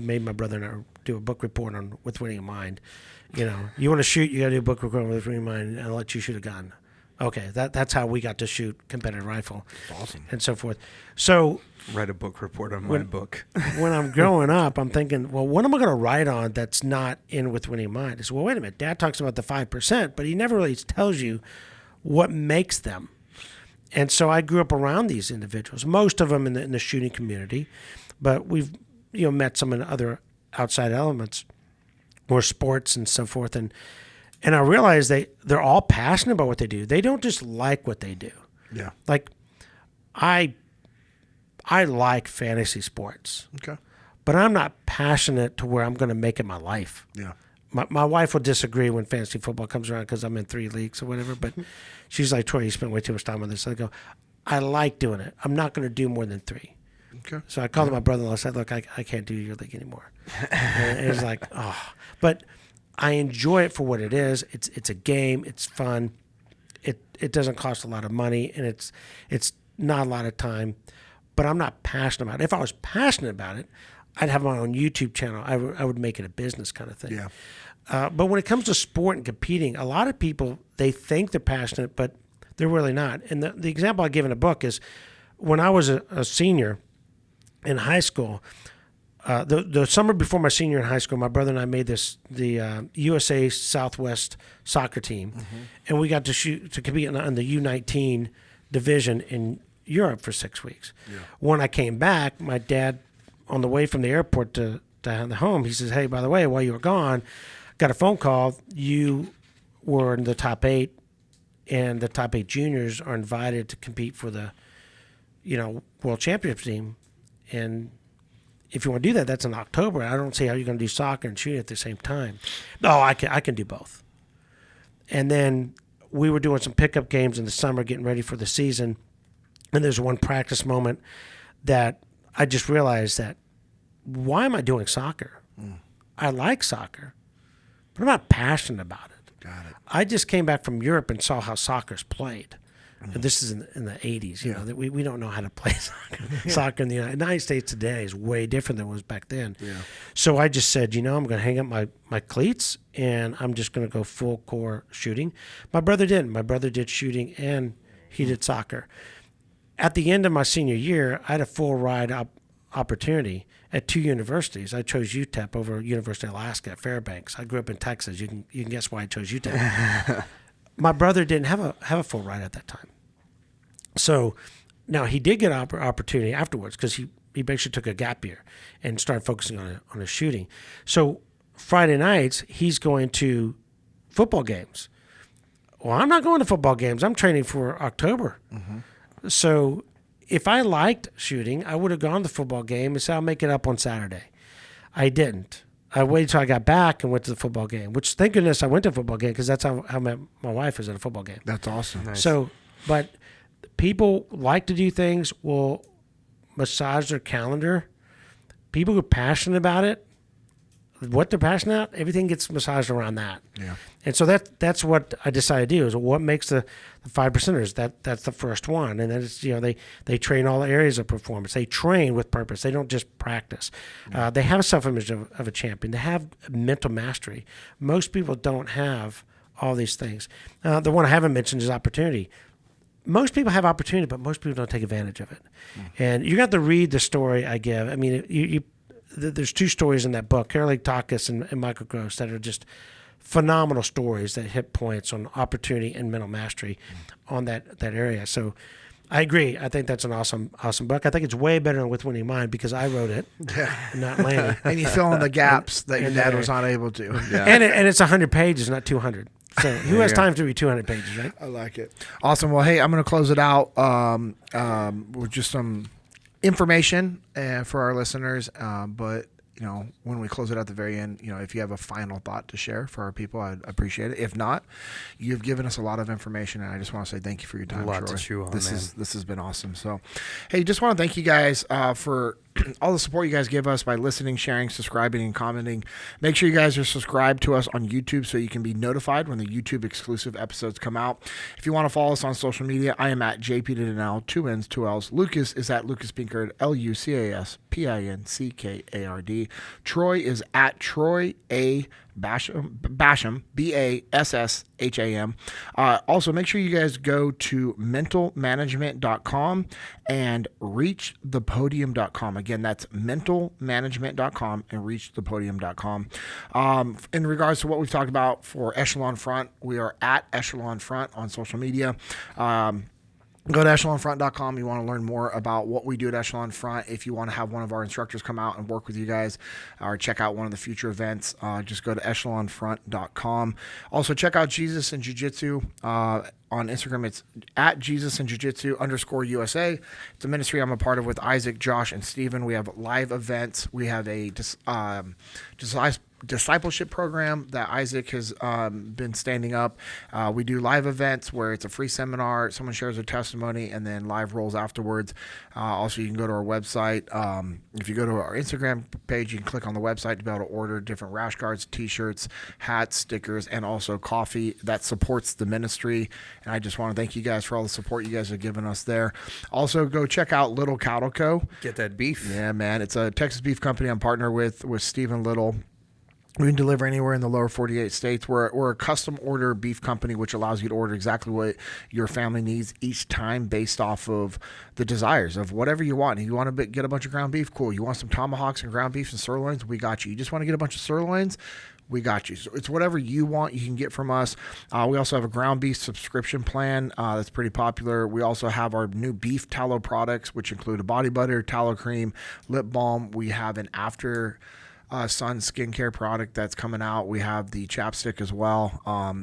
made my brother and I do a book report on With Winning in Mind. You want to shoot, you got to do a book recording with Free Mind, and I'll let you shoot a gun. Okay, that's how we got to shoot competitive rifle. Awesome. And so forth. So Write a book report on my book. when I'm growing up, I'm thinking, well, what am I going to write on that's not in with Winning Mind? It's, well, wait a minute. Dad talks about the 5%, but he never really tells you what makes them. And so I grew up around these individuals, most of them in the shooting community, but we've met some in other outside elements or sports and so forth. And I realized they're all passionate about what they do. They don't just like what they do. Yeah. Like I like fantasy sports. Okay. But I'm not passionate to where I'm going to make it my life. Yeah. My wife will disagree when fantasy football comes around because I'm in 3 leagues or whatever. But she's like, Troy, you spend way too much time on this. I go, I like doing it. I'm not going to do more than 3. Okay. So I called my brother-in-law and said, look, I can't do your league anymore. And he's like, oh. But I enjoy it for what it is. It's a game. It's fun. It doesn't cost a lot of money, and it's not a lot of time. But I'm not passionate about it. If I was passionate about it, I'd have my own YouTube channel. I would make it a business kind of thing. Yeah. But when it comes to sport and competing, a lot of people, they think they're passionate, but they're really not. And the example I give in the book is when I was a senior in high school, the summer before my senior in high school, my brother and I made the USA Southwest soccer team, and we got to compete on the U19 division in Europe for 6 weeks. Yeah. When I came back, my dad, on the way from the airport to the home, he says, hey, by the way, while you were gone, got a phone call. You were in the top 8, and the top 8 juniors are invited to compete for the, world championship team. And if you want to do that, that's in October. I don't see how you're going to do soccer and shooting at the same time. No, I can do both. And then we were doing some pickup games in the summer, getting ready for the season. And there's one practice moment that I just realized that, why am I doing soccer? I like soccer, but I'm not passionate about it. Got it. I just came back from Europe and saw how soccer's played. And this is in the 80s. That we don't know how to play soccer. Soccer in the United States today is way different than it was back then. Yeah. So I just said, I'm going to hang up my cleats, and I'm just going to go full core shooting. My brother didn't. My brother did shooting, and he did soccer. At the end of my senior year, I had a full ride opportunity at 2 universities. I chose UTEP over University of Alaska at Fairbanks. I grew up in Texas. You can guess why I chose UTEP. My brother didn't have a full ride at that time. So now he did get an opportunity afterwards because he basically took a gap year and started focusing on his shooting. So Friday nights, he's going to football games. Well, I'm not going to football games. I'm training for October. So if I liked shooting, I would have gone to the football game and said, I'll make it up on Saturday. I didn't. I waited till I got back and went to the football game, which thank goodness I went to a football game because that's how I met my wife, was at a football game. That's awesome. Nice. So, but people like to do things, will massage their calendar. People who are passionate about it, what they're passionate about, everything gets massaged around that. Yeah. And so that's what I decided to do, is what makes the 5%ers. That's the first one. And then it's, they train all the areas of performance. They train with purpose. They don't just practice. They have a self-image of a champion. They have mental mastery. Most people don't have all these things. The one I haven't mentioned is opportunity. Most people have opportunity, but most people don't take advantage of it. And you got to read the story I give. I mean, there's 2 stories in that book, Carolee Takis and Michael Gross, that are just phenomenal stories that hit points on opportunity and mental mastery on that area. So I agree. I think that's an awesome book. I think it's way better than With Winning Mind because I wrote it, not Lanny. And you fill in the gaps that your dad was not able to. Yeah. And it's 100 pages, not 200. So who has time to read 200 pages, right? I like it. Awesome. Well, hey, I'm going to close it out with just some information for our listeners. But when we close it at the very end, if you have a final thought to share for our people, I'd appreciate it. If not, you've given us a lot of information, and I just want to say thank you for your time, A lot Troy. to chew on, this man. has been awesome. So, hey, just want to thank you guys for all the support you guys give us by listening, sharing, subscribing, and commenting. Make sure you guys are subscribed to us on YouTube so you can be notified when the YouTube exclusive episodes come out. If you want to follow us on social media, I am at JP Dinnell, 2 N's, 2 L's. Lucas is at Lucas Pinkard, LucasPinkard. Troy is at Troy A. Bassham, Bassham. Also, make sure you guys go to mentalmanagement.com and reachthepodium.com. Again, that's mentalmanagement.com and reachthepodium.com. In regards to what we've talked about for Echelon Front, we are at Echelon Front on social media. Go to echelonfront.com. You want to learn more about what we do at Echelon Front. If you want to have one of our instructors come out and work with you guys or check out one of the future events, just go to echelonfront.com. Also, check out Jesus and Jiu-Jitsu. On Instagram, it's at Jesus and Jiu-Jitsu _USA. It's a ministry I'm a part of with Isaac, Josh, and Steven. We have live events. We have a discipleship program that Isaac has been standing up. We do live events where it's a free seminar. Someone shares their testimony and then live rolls afterwards. Also, you can go to our website. If you go to our Instagram page, you can click on the website to be able to order different rash guards, t-shirts, hats, stickers, and also coffee that supports the ministry. And I just want to thank you guys for all the support you guys have given us there. Also, go check out Little Cattle Co. Get that beef. Yeah, man. It's a Texas beef company I'm partnered with Stephen Little. We can deliver anywhere in the lower 48 states. We're a custom order beef company, which allows you to order exactly what your family needs each time based off of the desires of whatever you want. If you want to get a bunch of ground beef, cool. You want some tomahawks and ground beef and sirloins, we got you. You just want to get a bunch of sirloins, we got you. So it's whatever you want, you can get from us. We also have a ground beef subscription plan that's pretty popular. We also have our new beef tallow products, which include a body butter, tallow cream, lip balm. We have an after sun skincare product that's coming out. We have the chapstick as well.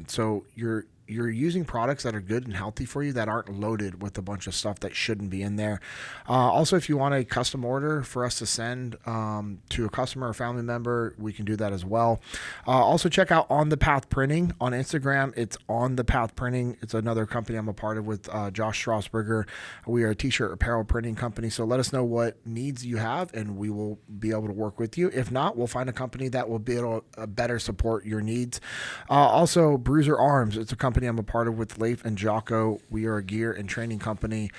So you're using products that are good and healthy for you that aren't loaded with a bunch of stuff that shouldn't be in there. Also, if you want a custom order for us to send to a customer or family member, we can do that as well. Also, check out On The Path Printing on Instagram. It's On The Path Printing. It's another company I'm a part of with Josh Strasburger. We are a t-shirt apparel printing company. So let us know what needs you have and we will be able to work with you. If not, we'll find a company that will be able to better support your needs. Also, Bruiser Arms. It's a company I'm a part of with Leif and Jocko. We are a gear and training company.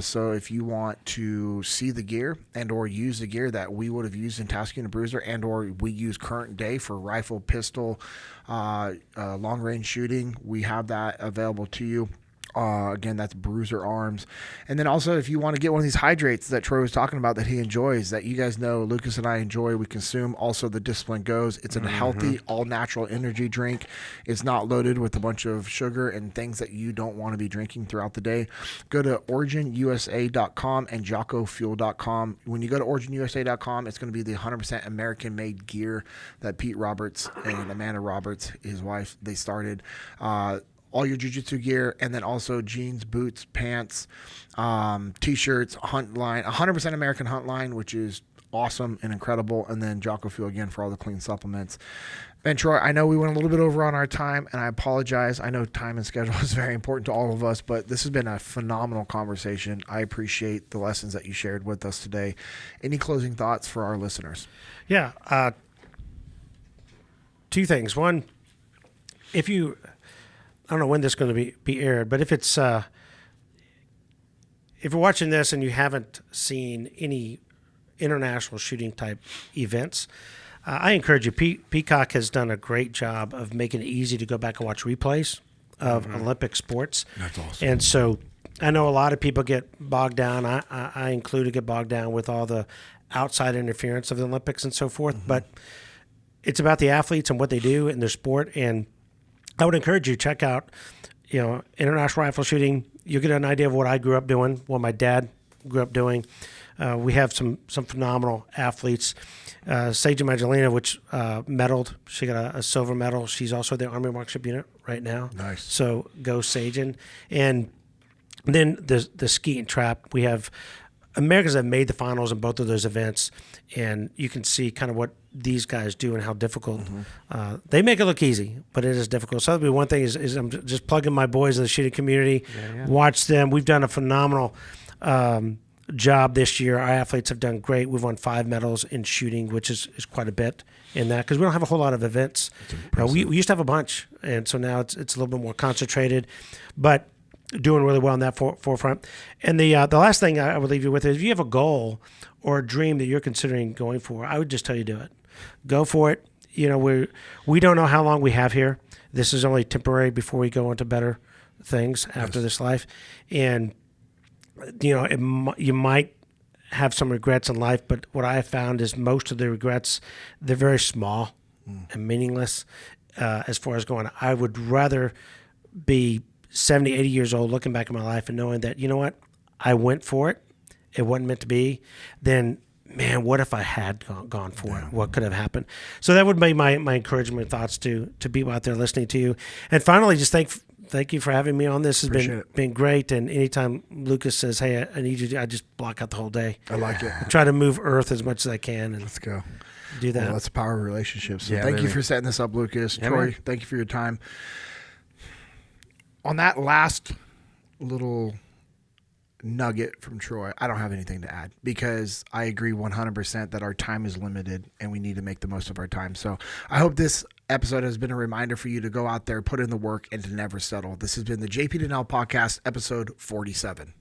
So if you want to see the gear and or use the gear that we would have used in tasking a Bruiser and or we use current day for rifle, pistol, long range shooting, we have that available to you. Again, that's Bruiser Arms. And then also, if you want to get one of these hydrates that Troy was talking about that he enjoys, that you guys know Lucas and I enjoy, we consume. Also, the Discipline Goes. It's a healthy, all-natural energy drink. It's not loaded with a bunch of sugar and things that you don't want to be drinking throughout the day. Go to originusa.com and jockofuel.com. When you go to originusa.com, it's going to be the 100% American-made gear that Pete Roberts and Amanda Roberts, his wife, they started. All your jiu-jitsu gear, and then also jeans, boots, pants, t-shirts, hunt line, 100% American hunt line, which is awesome and incredible, and then Jocko Fuel again for all the clean supplements. Ben, Troy, I know we went a little bit over on our time, and I apologize. I know time and schedule is very important to all of us, but this has been a phenomenal conversation. I appreciate the lessons that you shared with us today. Any closing thoughts for our listeners? Yeah. Two things. One, if you... I don't know when this is going to be aired, but if it's if you're watching this and you haven't seen any international shooting type events, I encourage you. Peacock has done a great job of making it easy to go back and watch replays of Olympic sports. That's awesome. And so I know a lot of people get bogged down. I included get bogged down with all the outside interference of the Olympics and so forth. But it's about the athletes and what they do in their sport. And I would encourage you to check out, international rifle shooting. You'll get an idea of what I grew up doing, what my dad grew up doing. We have some phenomenal athletes. Sage Magdalena, which medaled. She got a silver medal. She's also the Army Marksmanship unit right now. Nice. So go Sage. And then the skeet and trap. We have Americans that made the finals in both of those events, and you can see kind of what these guys do and how difficult they make it look easy, but it is difficult. So that'd be one thing is I'm just plugging my boys in the shooting community. Watch them. We've done a phenomenal job this year. Our athletes have done great. We've won 5 medals in shooting, which is quite a bit in that because we don't have a whole lot of events. We used to have a bunch, and so now it's a little bit more concentrated, but doing really well in that forefront. And the last thing I would leave you with is if you have a goal or a dream that you're considering going for, I would just tell you do it. Go for it. we don't know how long we have here. This is only temporary before we go into better things after this life. And, you might have some regrets in life, but what I have found is most of the regrets, they're very small and meaningless as far as going. I would rather be 70, 80 years old looking back at my life and knowing that, you know what, I went for it. It wasn't meant to be. Then, man, what if I had gone for it? What could have happened? So that would be my encouragement thoughts to people out there listening to you. And finally, just thank you for having me on. This has been great. And anytime Lucas says, hey, I need you, I just block out the whole day. I like it. I try to move Earth as much as I can. And let's go. Do that. Well, that's the power of relationships. So thank you for setting this up, Lucas. Yeah, Troy, man. thank you for your time. On that last little nugget from Troy, I don't have anything to add because I agree 100% that our time is limited and we need to make the most of our time. So I hope this episode has been a reminder for you to go out there, put in the work, and to never settle. This has been the JP Dinnell Podcast, episode 47.